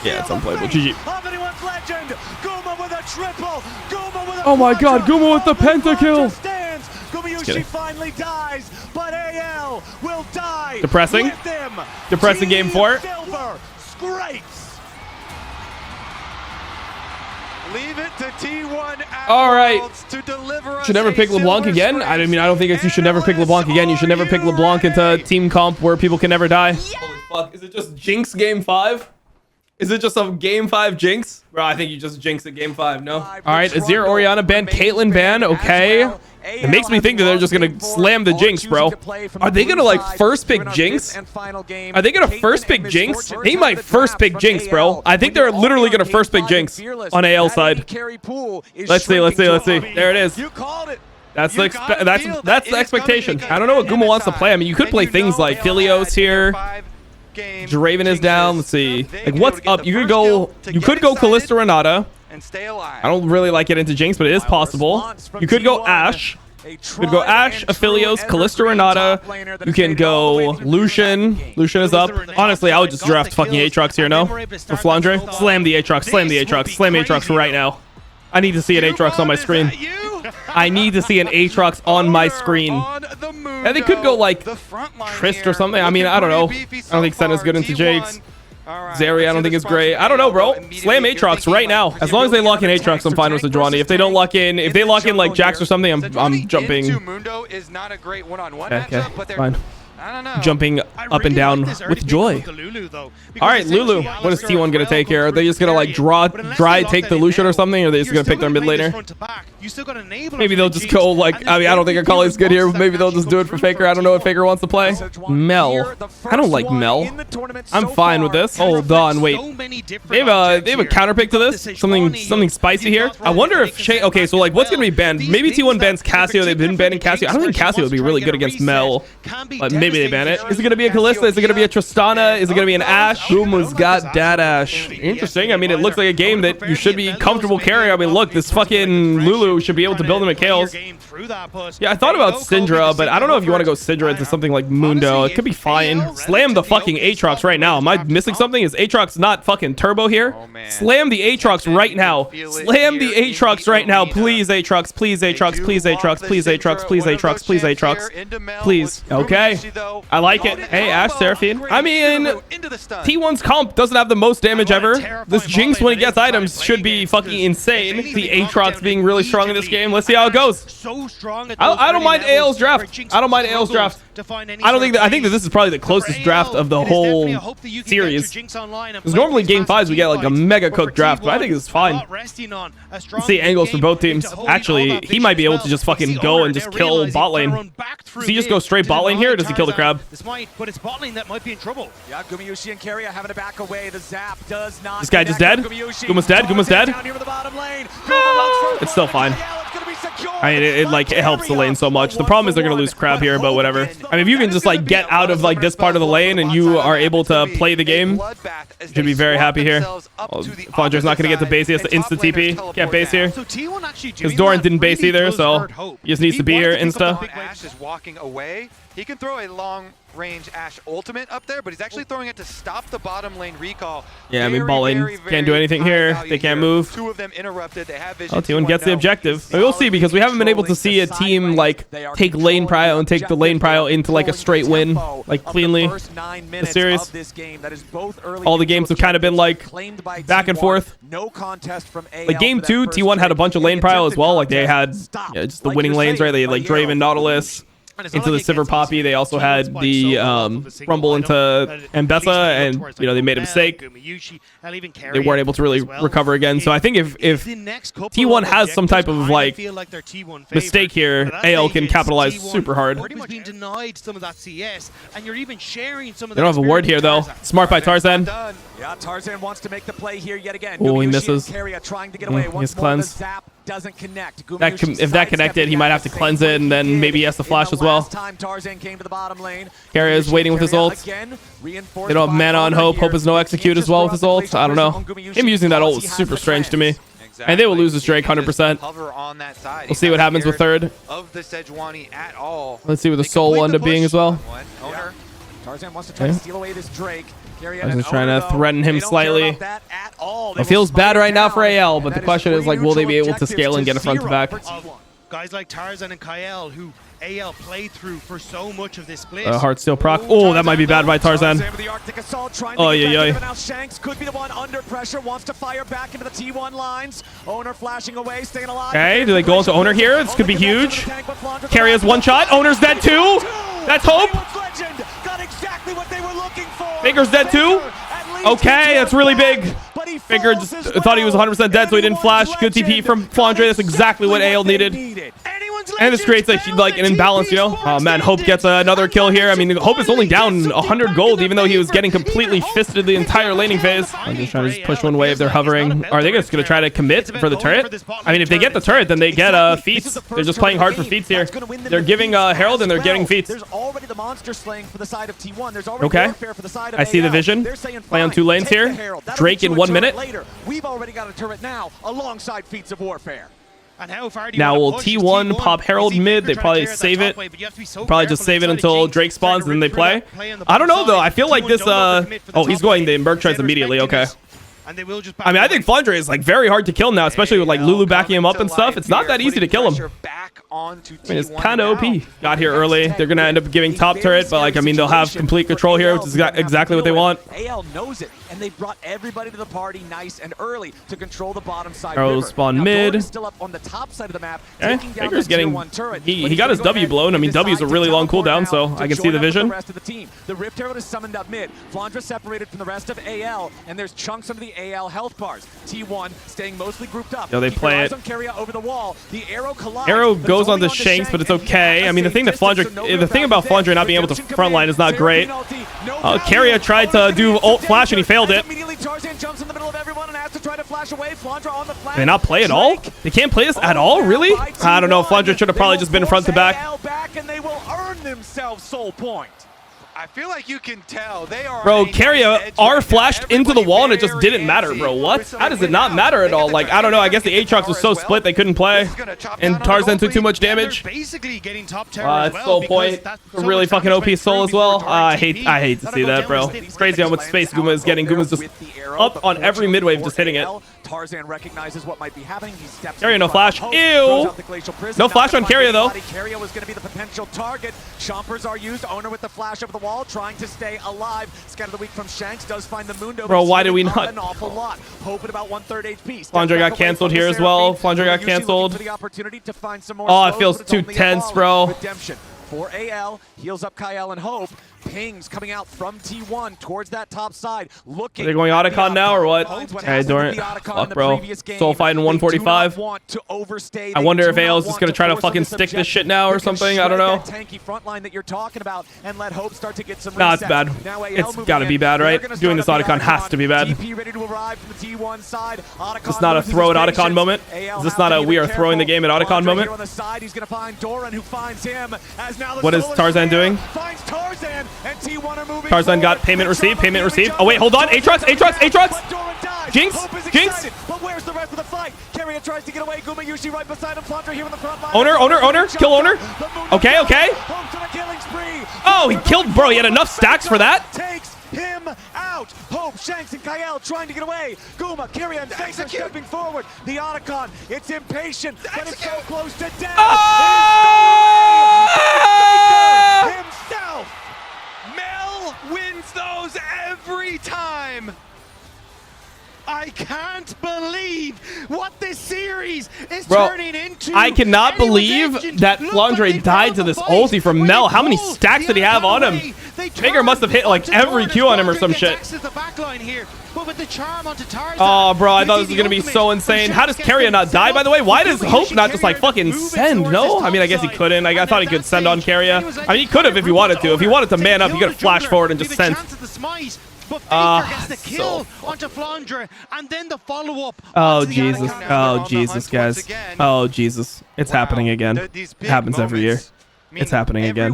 Yeah, it's unplayable. GG.
Of anyone's legend. Guma with a triple. Guma with a
oh my god, Guma with the pentakill.
Gumayushi finally dies, but AL will die.
Depressing.
With him.
Depressing game 4.
Silver scrapes.
Leave it to T1
all right.
to deliver.
Should never pick LeBlanc again. I mean, I don't think you should never pick LeBlanc again. You should never pick LeBlanc into team comp where people can never die. Holy fuck! Is it just Jinx game 5? Is it just a game 5 Jinx? Bro, I think you just Jinx at game 5. No. All right, Azir Orianna ban, Caitlyn ban. Okay. It makes me think that they're just gonna slam the Jinx, bro. Are they gonna like first pick Jinx? Are they gonna first pick Jinx? They might first pick Jinx, bro. I think they're literally gonna first pick Jinx on AL side. Let's see. There it is. That's the expectation. I don't know what Guma wants to play. I mean, you could play things like Philios here. Draven is down. Let's see. Like, what's up? You could go Kalista Renata.
And stay alive.
I don't really like it into Jinx, but it is possible. You could go Ashe. You could go Ashe, Aphelios, Kalista Renata. You can go Lucian. Lucian is up. Honestly, I would just draft fucking Aatrox here, no? For Flandre. Slam the Aatrox. Slam the Aatrox. Slam Aatrox right now. I need to see an Aatrox on my screen. I need to see an Aatrox on my screen. And they could go like Trist or something. I mean, I don't know. I don't think Senna's good into Jake's. Zeri, I don't think is great. I don't know, bro. Slam Aatrox right now. As long as they lock in Aatrox, I'm fine with Sejuani. If they don't lock in, if they lock in like Jax or something, I'm jumping.
Mundo is not a great one-on-one
Okay,
matchup, but
fine.
I don't know.
jumping up and down with joy. All right, Lulu. What is T1 gonna take here? Are they just gonna like dry take the Lucian or something, or are they just gonna pick their mid laner? Maybe they'll just go like, I mean, I don't think Akali's good here. Maybe they'll just do it for Faker. I don't know what Faker wants to play. Mel. I don't like Mel. I'm fine with this. Hold on, wait. They have a counter pick to this. Something spicy here. I wonder if Shay. Okay, so like, what's gonna be banned? Maybe T1 bans Cassio. They've been banning Cassio. I don't think Cassio would be really good against Mel. But maybe they ban it. Is it gonna be a Kalista? Is it gonna be a Tristana? Is it gonna be an Ashe? Boom's got Dad Ashe. Interesting. I mean, it looks like a game that you should be comfortable carrying. I mean, look, this fucking Lulu should be able to build him at Kales. Yeah, I thought about Syndra, but I don't know if you want to go Syndra into something like Mundo. It could be fine. Slam the fucking Aatrox right now. Am I missing something? Is Aatrox not fucking turbo here? Slam the Aatrox right now. Slam the Aatrox right now. Please, Aatrox. Please, Aatrox. Please, Aatrox. Please, Aatrox. Please, Aatrox. Please, Aatrox. Please. Okay. I like it. Hey, Ashe, Seraphine. I mean, T1's comp doesn't have the most damage ever. This Jinx, when he gets items, should be fucking insane. The Aatrox being really strong in this game. Let's see how it goes. I don't mind AL's draft. I don't mind AL's draft. I think that this is probably the closest draft of the whole series. Because normally game 5s we get like a mega cooked draft, but I think this is fine. Let's see angles for both teams. Actually, he might be able to just fucking go and just kill bot lane. Does he just go straight bot lane here, or does he kill the crab?
But it's bot lane that might be in trouble.
Yeah, Gumayusi and Keria having to back away. The zap does not.
This guy just dead? Guma's dead? Guma's dead? It's still fine. I mean, it helps the lane so much. The problem is they're gonna lose crab here, but whatever. I mean, if you can just like get out of like this part of the lane and you are able to play the game, you should be very happy here. Flandra's not gonna get the base. He has to insta TP. Can't base here because Doran didn't base either, so he just needs to be here insta.
Ashe is walking away. He can throw a long-range Ashe ultimate up there, but he's actually throwing it to stop the bottom lane recall.
Yeah, I mean, bot lane can't do anything here. They can't move.
Two of them interrupted. They have vision.
Oh, T1 gets the objective. We'll see, because we haven't been able to see a team like take lane prio and take the lane prio into like a straight win, like cleanly. The series, all the games have kind of been like back and forth. Like game 2, T1 had a bunch of lane prio as well. Like they had just the winning lanes, right? They had like Draven, Nautilus into the Sivir Poppy. They also had the Rumble into Mbessa, and you know they made a mistake. They weren't able to really recover again. So I think if T1 has some type of like mistake here, AL can capitalize super hard. They don't have a ward here though. Smart by Tarzan.
Yeah, Tarzan wants to make the play here yet again.
Oh, he misses.
Trying to get away.
His cleanse.
Doesn't connect.
If that connected, he might have to cleanse it, and then maybe he has to flash as well. Keria is waiting with his ult. They don't have mana on Hope. Hope has no execute as well with his ult. I don't know. Him using that ult is super strange to me. And they will lose this Drake 100%. We'll see what happens with third. Let's see what the soul will end up being as well.
Tarzan wants to try to steal away this Drake.
I'm just trying to threaten him slightly. It feels bad right now for AL, but the question is, like, will they be able to scale and get a front to back?
Guys like Tarzan and Kael, who AL played through for so much of this split.
Heartsteel proc. Oh, that might be bad by Tarzan. Oh, yeah.
Now Shanks could be the one under pressure, wants to fire back into the T1 lines. Owner flashing away, staying alive.
Okay, do they go into Owner here? This could be huge. Keria's one shot. Owner's dead too. That's Hope. Faker's dead too. Okay, that's really big. Faker just thought he was 100% dead, so he didn't flash. Good TP from Flandre. That's exactly what AL needed. And this creates like an imbalance, you know? Oh man, Hope gets another kill here. I mean, Hope is only down 100 gold, even though he was getting completely fisted the entire laning phase. I'm just trying to just push one wave. They're hovering. Are they just going to try to commit for the turret? I mean, if they get the turret, then they get feats. They're just playing hard for feats here. They're giving Herald, and they're getting feats.
There's already the monster slaying for the side of T1. There's already
okay. I see the vision. Play on 2 lanes here. Drake in 1 minute.
We've already got a turret now alongside feats of warfare.
Now will T1 pop Herald mid? They probably save it. Probably just save it until Drake spawns and then they play. I don't know though. I feel like this. Oh, he's going the Merc Treads immediately. Okay.
and they will just.
I mean, I think Flandre is like very hard to kill now, especially with like Lulu backing him up and stuff. It's not that easy to kill him. I mean, it's kind of OP. Got here early. They're gonna end up giving top turret, but like I mean, they'll have complete control here, which is exactly what they want.
AL knows it, and they've brought everybody to the party nice and early to control the bottom side.
Arrows spawn mid.
Still up on the top side of the map.
Faker's getting. He got his W blown. I mean, W is a really long cooldown, so I can see the vision.
The rest of the team. The Rift Herald is summoned up mid. Flandra separated from the rest of AL, and there's chunks under the AL health bars. T1 staying mostly grouped up.
Yo, they play it.
Over the wall. The arrow collides.
Arrow goes on the Shanks, but it's okay. I mean, the thing about Flandre not being able to frontline is not great. Keria tried to do ult flash and he failed it.
Tarzan jumps in the middle of everyone and has to try to flash away. Flandra on the flank.
Can they not play at all? They can't play this at all? Really? I don't know. Flandre should have probably just been front to back.
And they will earn themselves soul point.
I feel like you can tell they are.
Bro, Keria R flashed into the wall and it just didn't matter, bro. What? How does it not matter at all? Like, I don't know. I guess the Aatrox was so split they couldn't play. And Tarzan took too much damage.
Basically getting top terror as well.
Soul point. A really fucking OP soul as well. I hate to see that, bro. It's crazy how much space Guma is getting. Guma's just up on every mid-wave, just hitting it.
Tarzan recognizes what might be happening. He steps
Keria, no flash. Ew. No flash on Keria, though.
Keria was going to be the potential target. Chompers are used. Owner with the flash over the wall, trying to stay alive. Scout of the week from Shanks does find the Mundo.
Bro, why did we not?
An awful lot. Hoping about 1/3 HP.
Flandre got canceled here as well. Flandre got canceled. Oh, it feels too tense, bro.
Redemption for AL. Heals up Kyle and Hope. Pings coming out from T1 towards that top side. Looking.
Are they going Otacon now or what? Hey, Doran. Fuck, bro. Soul fighting 145. I wonder if AL's just gonna try to fucking stick this shit now or something. I don't know.
Tanky front line that you're talking about and let Hope start to get some.
Nah, it's bad. It's gotta be bad, right? Doing this Otacon has to be bad. Is this not a throw at Otacon moment? Is this not a we are throwing the game at Otacon moment? What is Tarzan doing? Tarzan got payment received. Payment received. Oh wait, hold on. Aatrox. Jinx.
But where's the rest of the fight? Keria tries to get away. Guma Yushi right beside him. Flandre here in the front line.
Owner. Kill Owner. Okay. Oh, he killed, bro. He had enough stacks for that.
Takes him out. Hope, Shanks, and Kyle trying to get away. Guma, Keria, and Shanks are stepping forward. The Otacon, it's impatient, but it's so close to death.
Himself. Mel wins those every time.
I can't believe what this series is
Bro,
turning into.
I cannot believe that Flandre died to this ulti from Mel. How many stacks did he have on him? Faker must have hit like every Q on him or some shit. Oh, bro, I thought this was going to be so insane. How does Keria not die, by the way? Why does Hope not just like fucking send? No? I mean, I guess he couldn't. I thought he could send on Keria. I mean, he could have if he wanted to. If he wanted to man up, he could have flashed forward and just sent.
But Faker gets the kill onto Flandre, and then the follow-up.
Oh, Jesus. Oh, Jesus, guys. Oh, Jesus. It's happening again. It happens every year. It's happening again.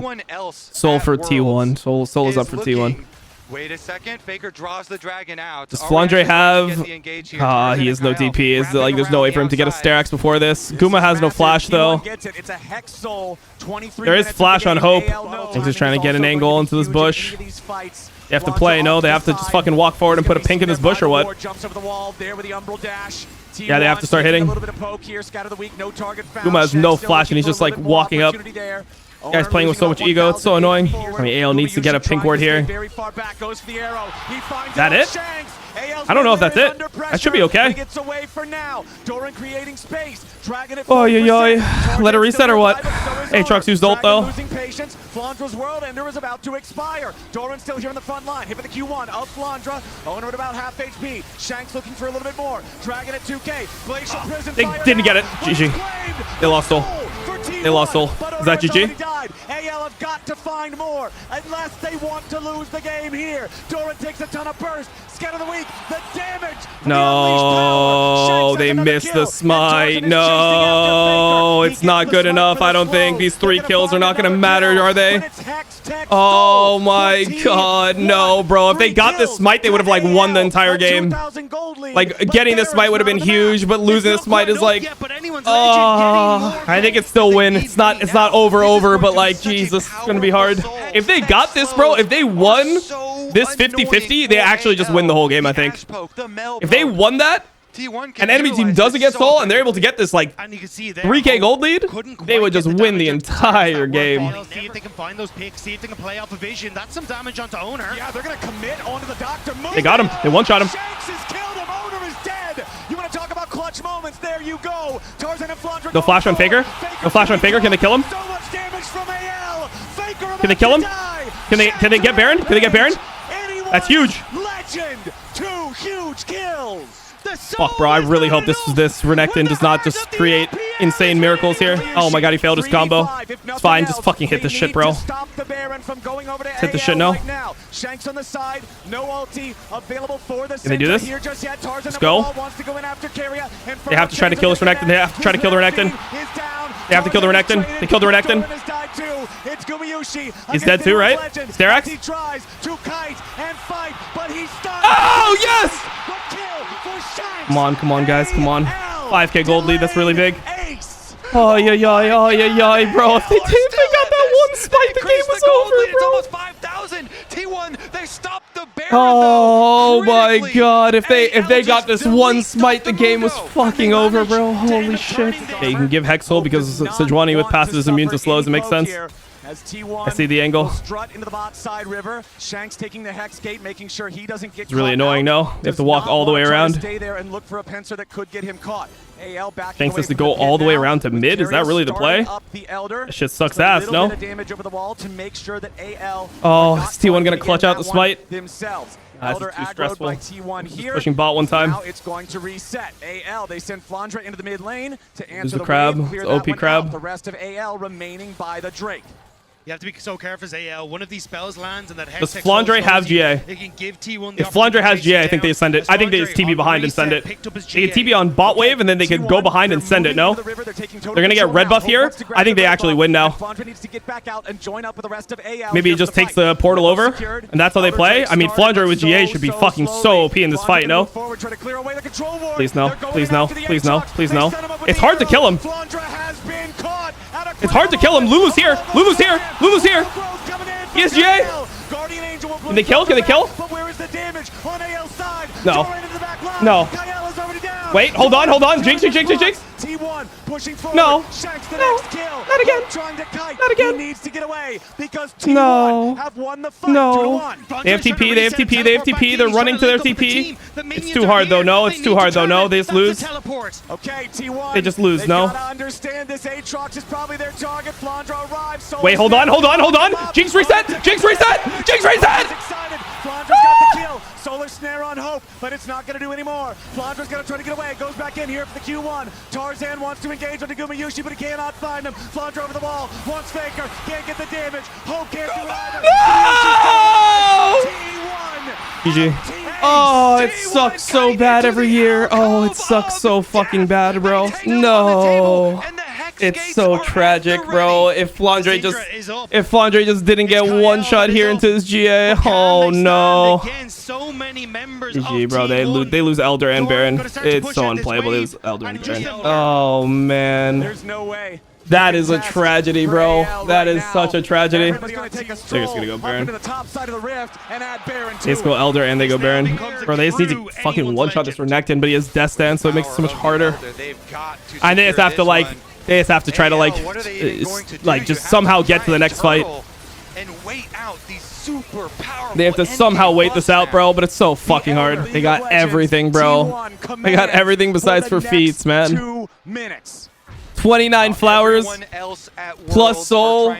Soul for T1. Soul is up for T1.
Wait a second. Faker draws the dragon out.
Does Flandre have... he has no DP. Is like there's no way for him to get a Sterax before this. Guma has no flash, though. There is flash on Hope. He's just trying to get an angle into this bush. They have to play, no? They have to just fucking walk forward and put a pink in this bush or what? Yeah, they have to start hitting. Guma has no flash and he's just like walking up. Guy's playing with so much ego. It's so annoying. I mean, AL needs to get a pink ward here. That it? I don't know if that's it. That should be okay. Oh, yeah. Let it reset or what? Aatrox used ult, though.
Flandra's world ender is about to expire. Doran still here in the front line. Hit for the Q1 of Flandra. Owner at about half HP. Shanks looking for a little bit more. Dragon at 2K. Glacial Prison.
They didn't get it. GG. They lost soul. They lost soul. Is that GG?
AL have got to find more unless they want to lose the game here. Doran takes a ton of burst. Scout of the week. The damage.
No, they missed the smite. No, it's not good enough. I don't think these 3 kills are not going to matter, are they? Oh my god, no, bro. If they got this smite, they would have like won the entire game. Like getting this smite would have been huge, but losing this smite is like, I think it's still win. It's not over, but like Jesus, it's gonna be hard. If they got this, bro, if they won this 50-50, they actually just win the whole game, I think. If they won that, an enemy team doesn't get soul, and they're able to get this, like,
And you can see there,
3K gold lead, they would just win the entire game.
See if they can find those picks, see if they can play off a vision. That's some damage onto Owner.
Yeah, they're going to commit onto the Doctor.
They got him. They one-shot him.
Shanks has killed him. Owner is dead. You want to talk about clutch moments? There you go. Tarzan and Flandra.
They'll flash on Faker. They'll flash on Faker. Can they kill him?
So much damage from AL. Faker
Can they kill him? Can they get Baron? Can they get Baron? That's huge.
Legend. 2 huge kills.
Fuck, bro. I really hope this Renekton does not just create insane miracles here. Oh my god, he failed his combo. It's fine. Just fucking hit this shit, bro. Hit the shit, no.
Shanks on the side. No ulti available for the
Can they do this? Let's go. They have to try to kill this Renekton. They have to try to kill the Renekton. They have to kill the Renekton. They killed the Renekton. He's dead too, right? Sterax?
He tries to kite and fight, but he's stunned.
Oh, yes! Come on, guys. Come on. 5K gold lead. That's really big. Oh, yeah, bro. If they got that one spike, the game was over,
It's
bro.
almost 5,000. T1, they stopped the Baron,
Oh
though,
my
critically.
god, if they
AL
got
just
this one
deletes
smite, the
Dr.
game was
Mundo.
fucking over, bro. Holy shit. Yeah, you can give Hex Soul because Sejuani with passes immune to slows. It makes sense.
As T1
I see the angle.
will strut into the bot side river. Shanks taking the Hex Gate, making sure he doesn't get
It's really
caught
annoying,
out.
no? They have to walk
Does
all the
not
way
want to try to
around.
Stay there and look for a pincer that could get him caught. AL backing
Shanks
away
has to
from
go
the pit
all the way
now,
around to
with
mid? Is that
Darius
really the play?
starting up the Elder.
That shit sucks
Just a
ass,
little
no?
bit of damage over the wall to make sure that AL
Oh,
are not
is T1
going
gonna
to
clutch
get
out the
that one
smite?
themselves.
This
Elder
is too
aggroed
stressful.
by T1 here.
Pushing bot one time.
Now it's going to reset. AL, they send Flandra into the mid lane to answer
the
the
crab.
wave, clear
It's
that
OP
one
crab.
out. The rest of AL remaining by the Drake.
You have to be so careful as AL. One of these spells lands and that
Does
Hex
Flandre have GA?
It can give T1 the
If Flandre has
opportunity to
GA, I
chase
think they
down.
send it. I think they just TP behind and send it. They can TP on bot wave and then they could go behind and send it, no? They're gonna get red buff here. I think they actually win now. Maybe he just takes the portal over, and that's how they play. I mean, Flandre with GA should be fucking so OP in this fight, no? Please no, please no, please no, please no. It's hard to kill him. It's hard to kill him. Lulu's here. Lulu's here. Lulu's here. He has GA. Can they kill? Can they kill?
But where is the damage on AL's side?
No.
Jordan into the back line.
No.
Kael is already down.
Wait, hold on, hold on. Jinx, Jinx, Jinx, Jinx.
T1 pushing forward.
No.
Shanks the
No.
next kill.
Not again.
Trying to kite.
Not again.
He needs to get away because T1
No.
have won the fight.
No.
2-1.
They have TP, they have TP, they have TP. They're running to their TP. It's too hard though, no? It's too hard though, no? They just lose.
Okay, T1.
They just lose,
They
no?
gotta understand this. Aatrox is probably their target. Flandra arrives. Solar
Wait, hold on,
Snare
hold on, hold on.
up.
Jinx reset. Jinx reset. Jinx reset.
Excited. Flandra's got the kill. Solar Snare on Hope, but it's not going to do anymore. Flandra's going to try to get away. Goes back in here for the Q1. Tarzan wants to engage on Naguma Yushi, but he cannot find him. Flandra over the wall. Wants Faker. Can't get the damage. Hope can't do it either.
No! GG. Oh, it sucks so bad every year. Oh, it sucks so fucking bad, bro. No. It's so tragic, bro. If Flandre just didn't get one shot here into his GA, oh no. GG, bro. They lose Elder and Baron. It's so unplayable. They lose Elder and Baron. Oh man.
There's no way.
That is a tragedy, bro. That is such a tragedy.
Everybody's gonna take a
They're just gonna go
stroll up
Baron.
into the top side of the rift and add Baron
They just go Elder and they go Baron. Bro, they just need to fucking one-shot this Renekton, but he has Death Stand, so it makes it so much harder. And they just have to like, they just have to try to like just somehow get to the next fight. They have to somehow wait this out, bro, but it's so fucking hard. They got everything, bro. They got everything besides for feats, man.
2 minutes.
29 flowers, plus soul,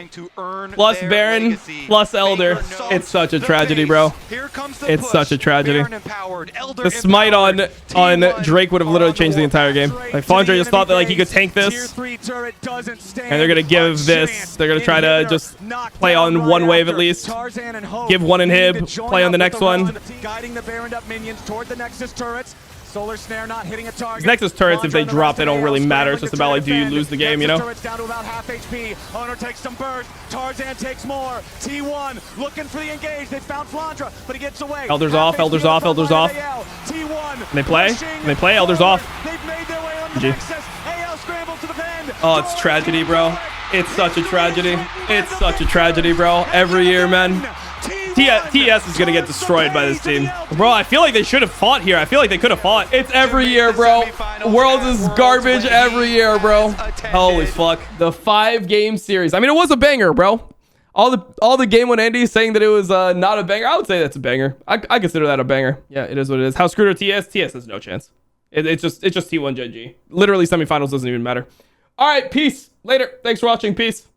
plus Baron, plus Elder. It's such a tragedy, bro. It's such a tragedy. The smite on Drake would have literally changed the entire game. Like Flandre just thought that like he could tank this, and they're gonna give this. They're gonna try to just play on one wave at least. Give one inhib, play on the next one.
Guiding the Baroned up minions toward the Nexus turrets. Solar Snare not hitting a target.
Nexus turrets, if they drop, they don't really matter. It's just about like, do you lose the game, you know?
Turrets down to about half HP. Owner takes some burst. Tarzan takes more. T1 looking for the engage. They found Flandra, but he gets away.
Elder's
Half
off,
HP
Elder's
on the
off,
front
Elder's
line
off.
of AL. T1
Can they play?
pushing
Can they play? Elder's
forward.
off.
They've made their way on the
GG.
Nexus. AL scrambles to the bend.
Oh, it's tragedy, bro. It's such a tragedy. It's such a tragedy, bro. Every year, man. TS is gonna get destroyed by this team. Bro, I feel like they should have fought here. I feel like they could have fought. It's every year, bro. Worlds is garbage every year, bro. Holy fuck. The 5-game series. I mean, it was a banger, bro. All the game one Andy saying that it was not a banger. I would say that's a banger. I consider that a banger. Yeah, it is what it is. How screwed are TS? TS has no chance. It's just T1 GG. Literally semifinals doesn't even matter. All right, peace. Later. Thanks for watching. Peace.